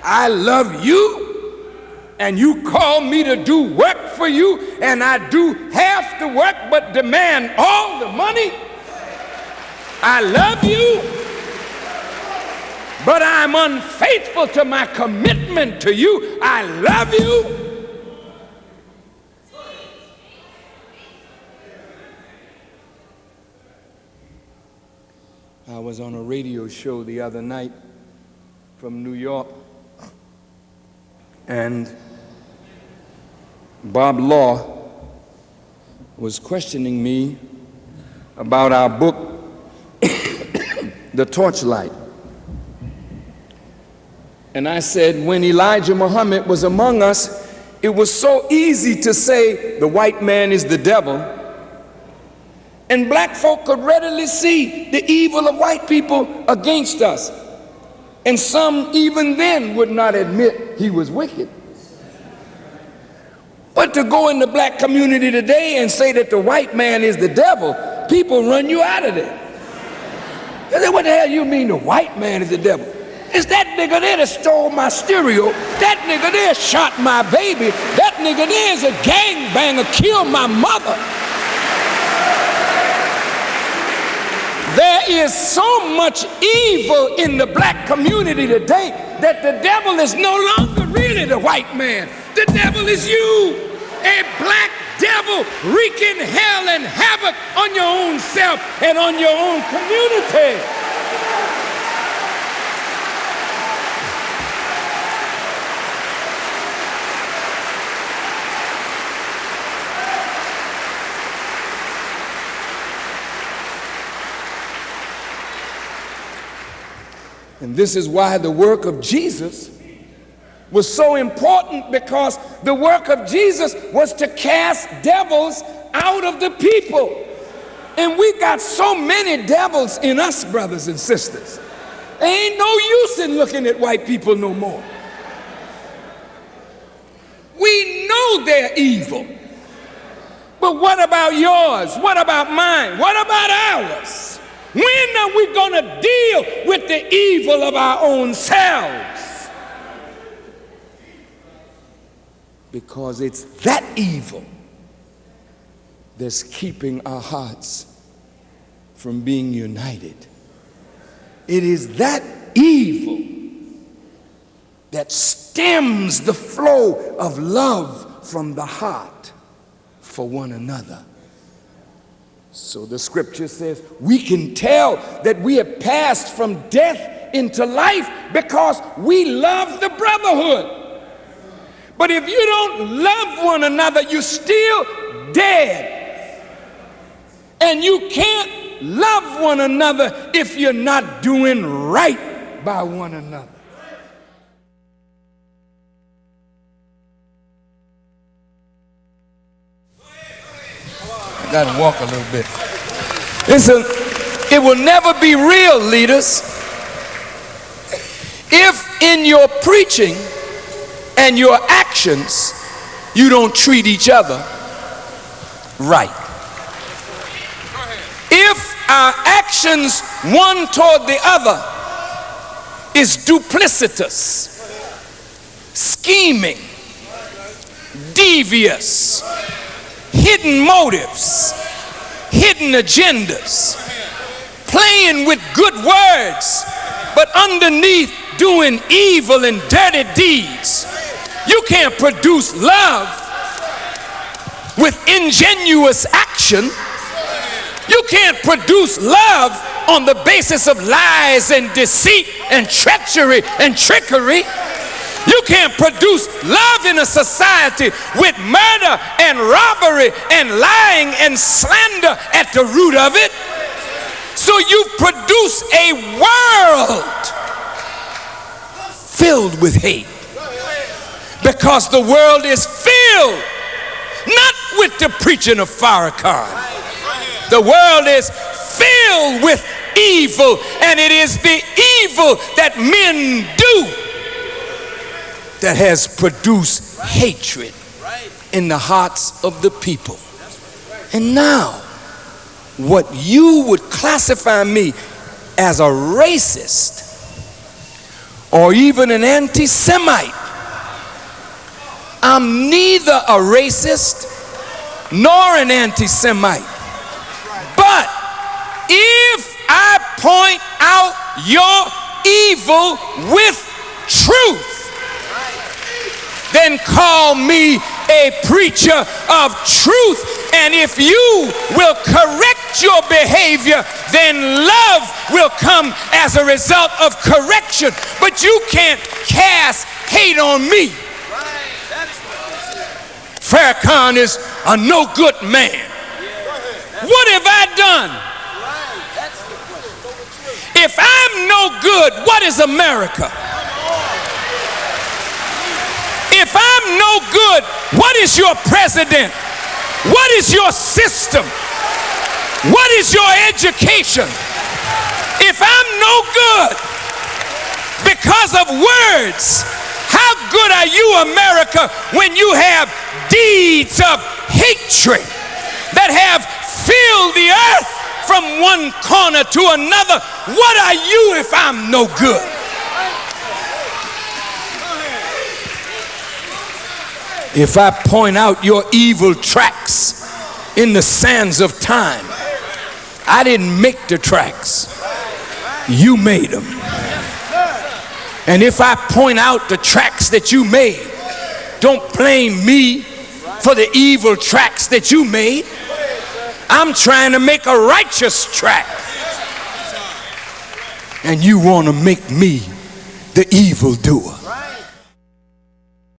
I love you, and you call me to do work for you, and I do half the work but demand all the money. I love you, but I'm unfaithful to my commitment to you. I love you. I was on a radio show the other night from New York, and Bob Law was questioning me about our book, The Torchlight. And I said, when Elijah Muhammad was among us, it was so easy to say the white man is the devil, and black folk could readily see the evil of white people against us. And some even then would not admit he was wicked. But to go in the black community today and say that the white man is the devil, people run you out of there. I said, what the hell you mean the white man is the devil? It's that nigga there that stole my stereo. That nigga there shot my baby. That nigga there is a gangbanger, killed my mother. There is so much evil in the black community today that the devil is no longer really the white man. The devil is you, a black devil wreaking hell and havoc on your own self and on your own community. And this is why the work of Jesus was so important, because the work of Jesus was to cast devils out of the people. And we got so many devils in us, brothers and sisters. There ain't no use in looking at white people no more. We know they're evil. But what about yours? What about mine? What about ours? When are we going to deal with the evil of our own selves? Because it's that evil that's keeping our hearts from being united. It is that evil that stems the flow of love from the heart for one another. So the scripture says we can tell that we have passed from death into life because we love the brotherhood. But if you don't love one another, you're still dead. And you can't love one another if you're not doing right by one another. I gotta walk a little bit. Listen, it will never be real, leaders, if in your preaching and your actions you don't treat each other right. If our actions one toward the other is duplicitous, scheming, devious, hidden motives, hidden agendas, playing with good words, but underneath doing evil and dirty deeds. You can't produce love with ingenuous action. You can't produce love on the basis of lies and deceit and treachery and trickery. You can't produce love in a society with murder and robbery and lying and slander at the root of it. So you produce a world filled with hate, because the world is filled not with the preaching of Farrakhan. The world is filled with evil, and it is the evil that men do that has produced hatred in the hearts of the people. And now, what you would classify me as a racist or even an anti-Semite, I'm neither a racist nor an anti-Semite. But if I point out your evil with truth, then call me a preacher of truth. And if you will correct your behavior, then love will come as a result of correction. But you can't cast hate on me. Farrakhan is a no good man. What have I done? If I'm no good, what is America? If I'm no good, what is your president? What is your system? What is your education? If I'm no good because of words, how good are you, America, when you have deeds of hatred that have filled the earth from one corner to another. What are you if I'm no good? If I point out your evil tracks in the sands of time, I didn't make the tracks, you made them. And if I point out the tracks that you made, don't blame me for the evil tracks that you made. I'm trying to make a righteous track, and you want to make me the evildoer.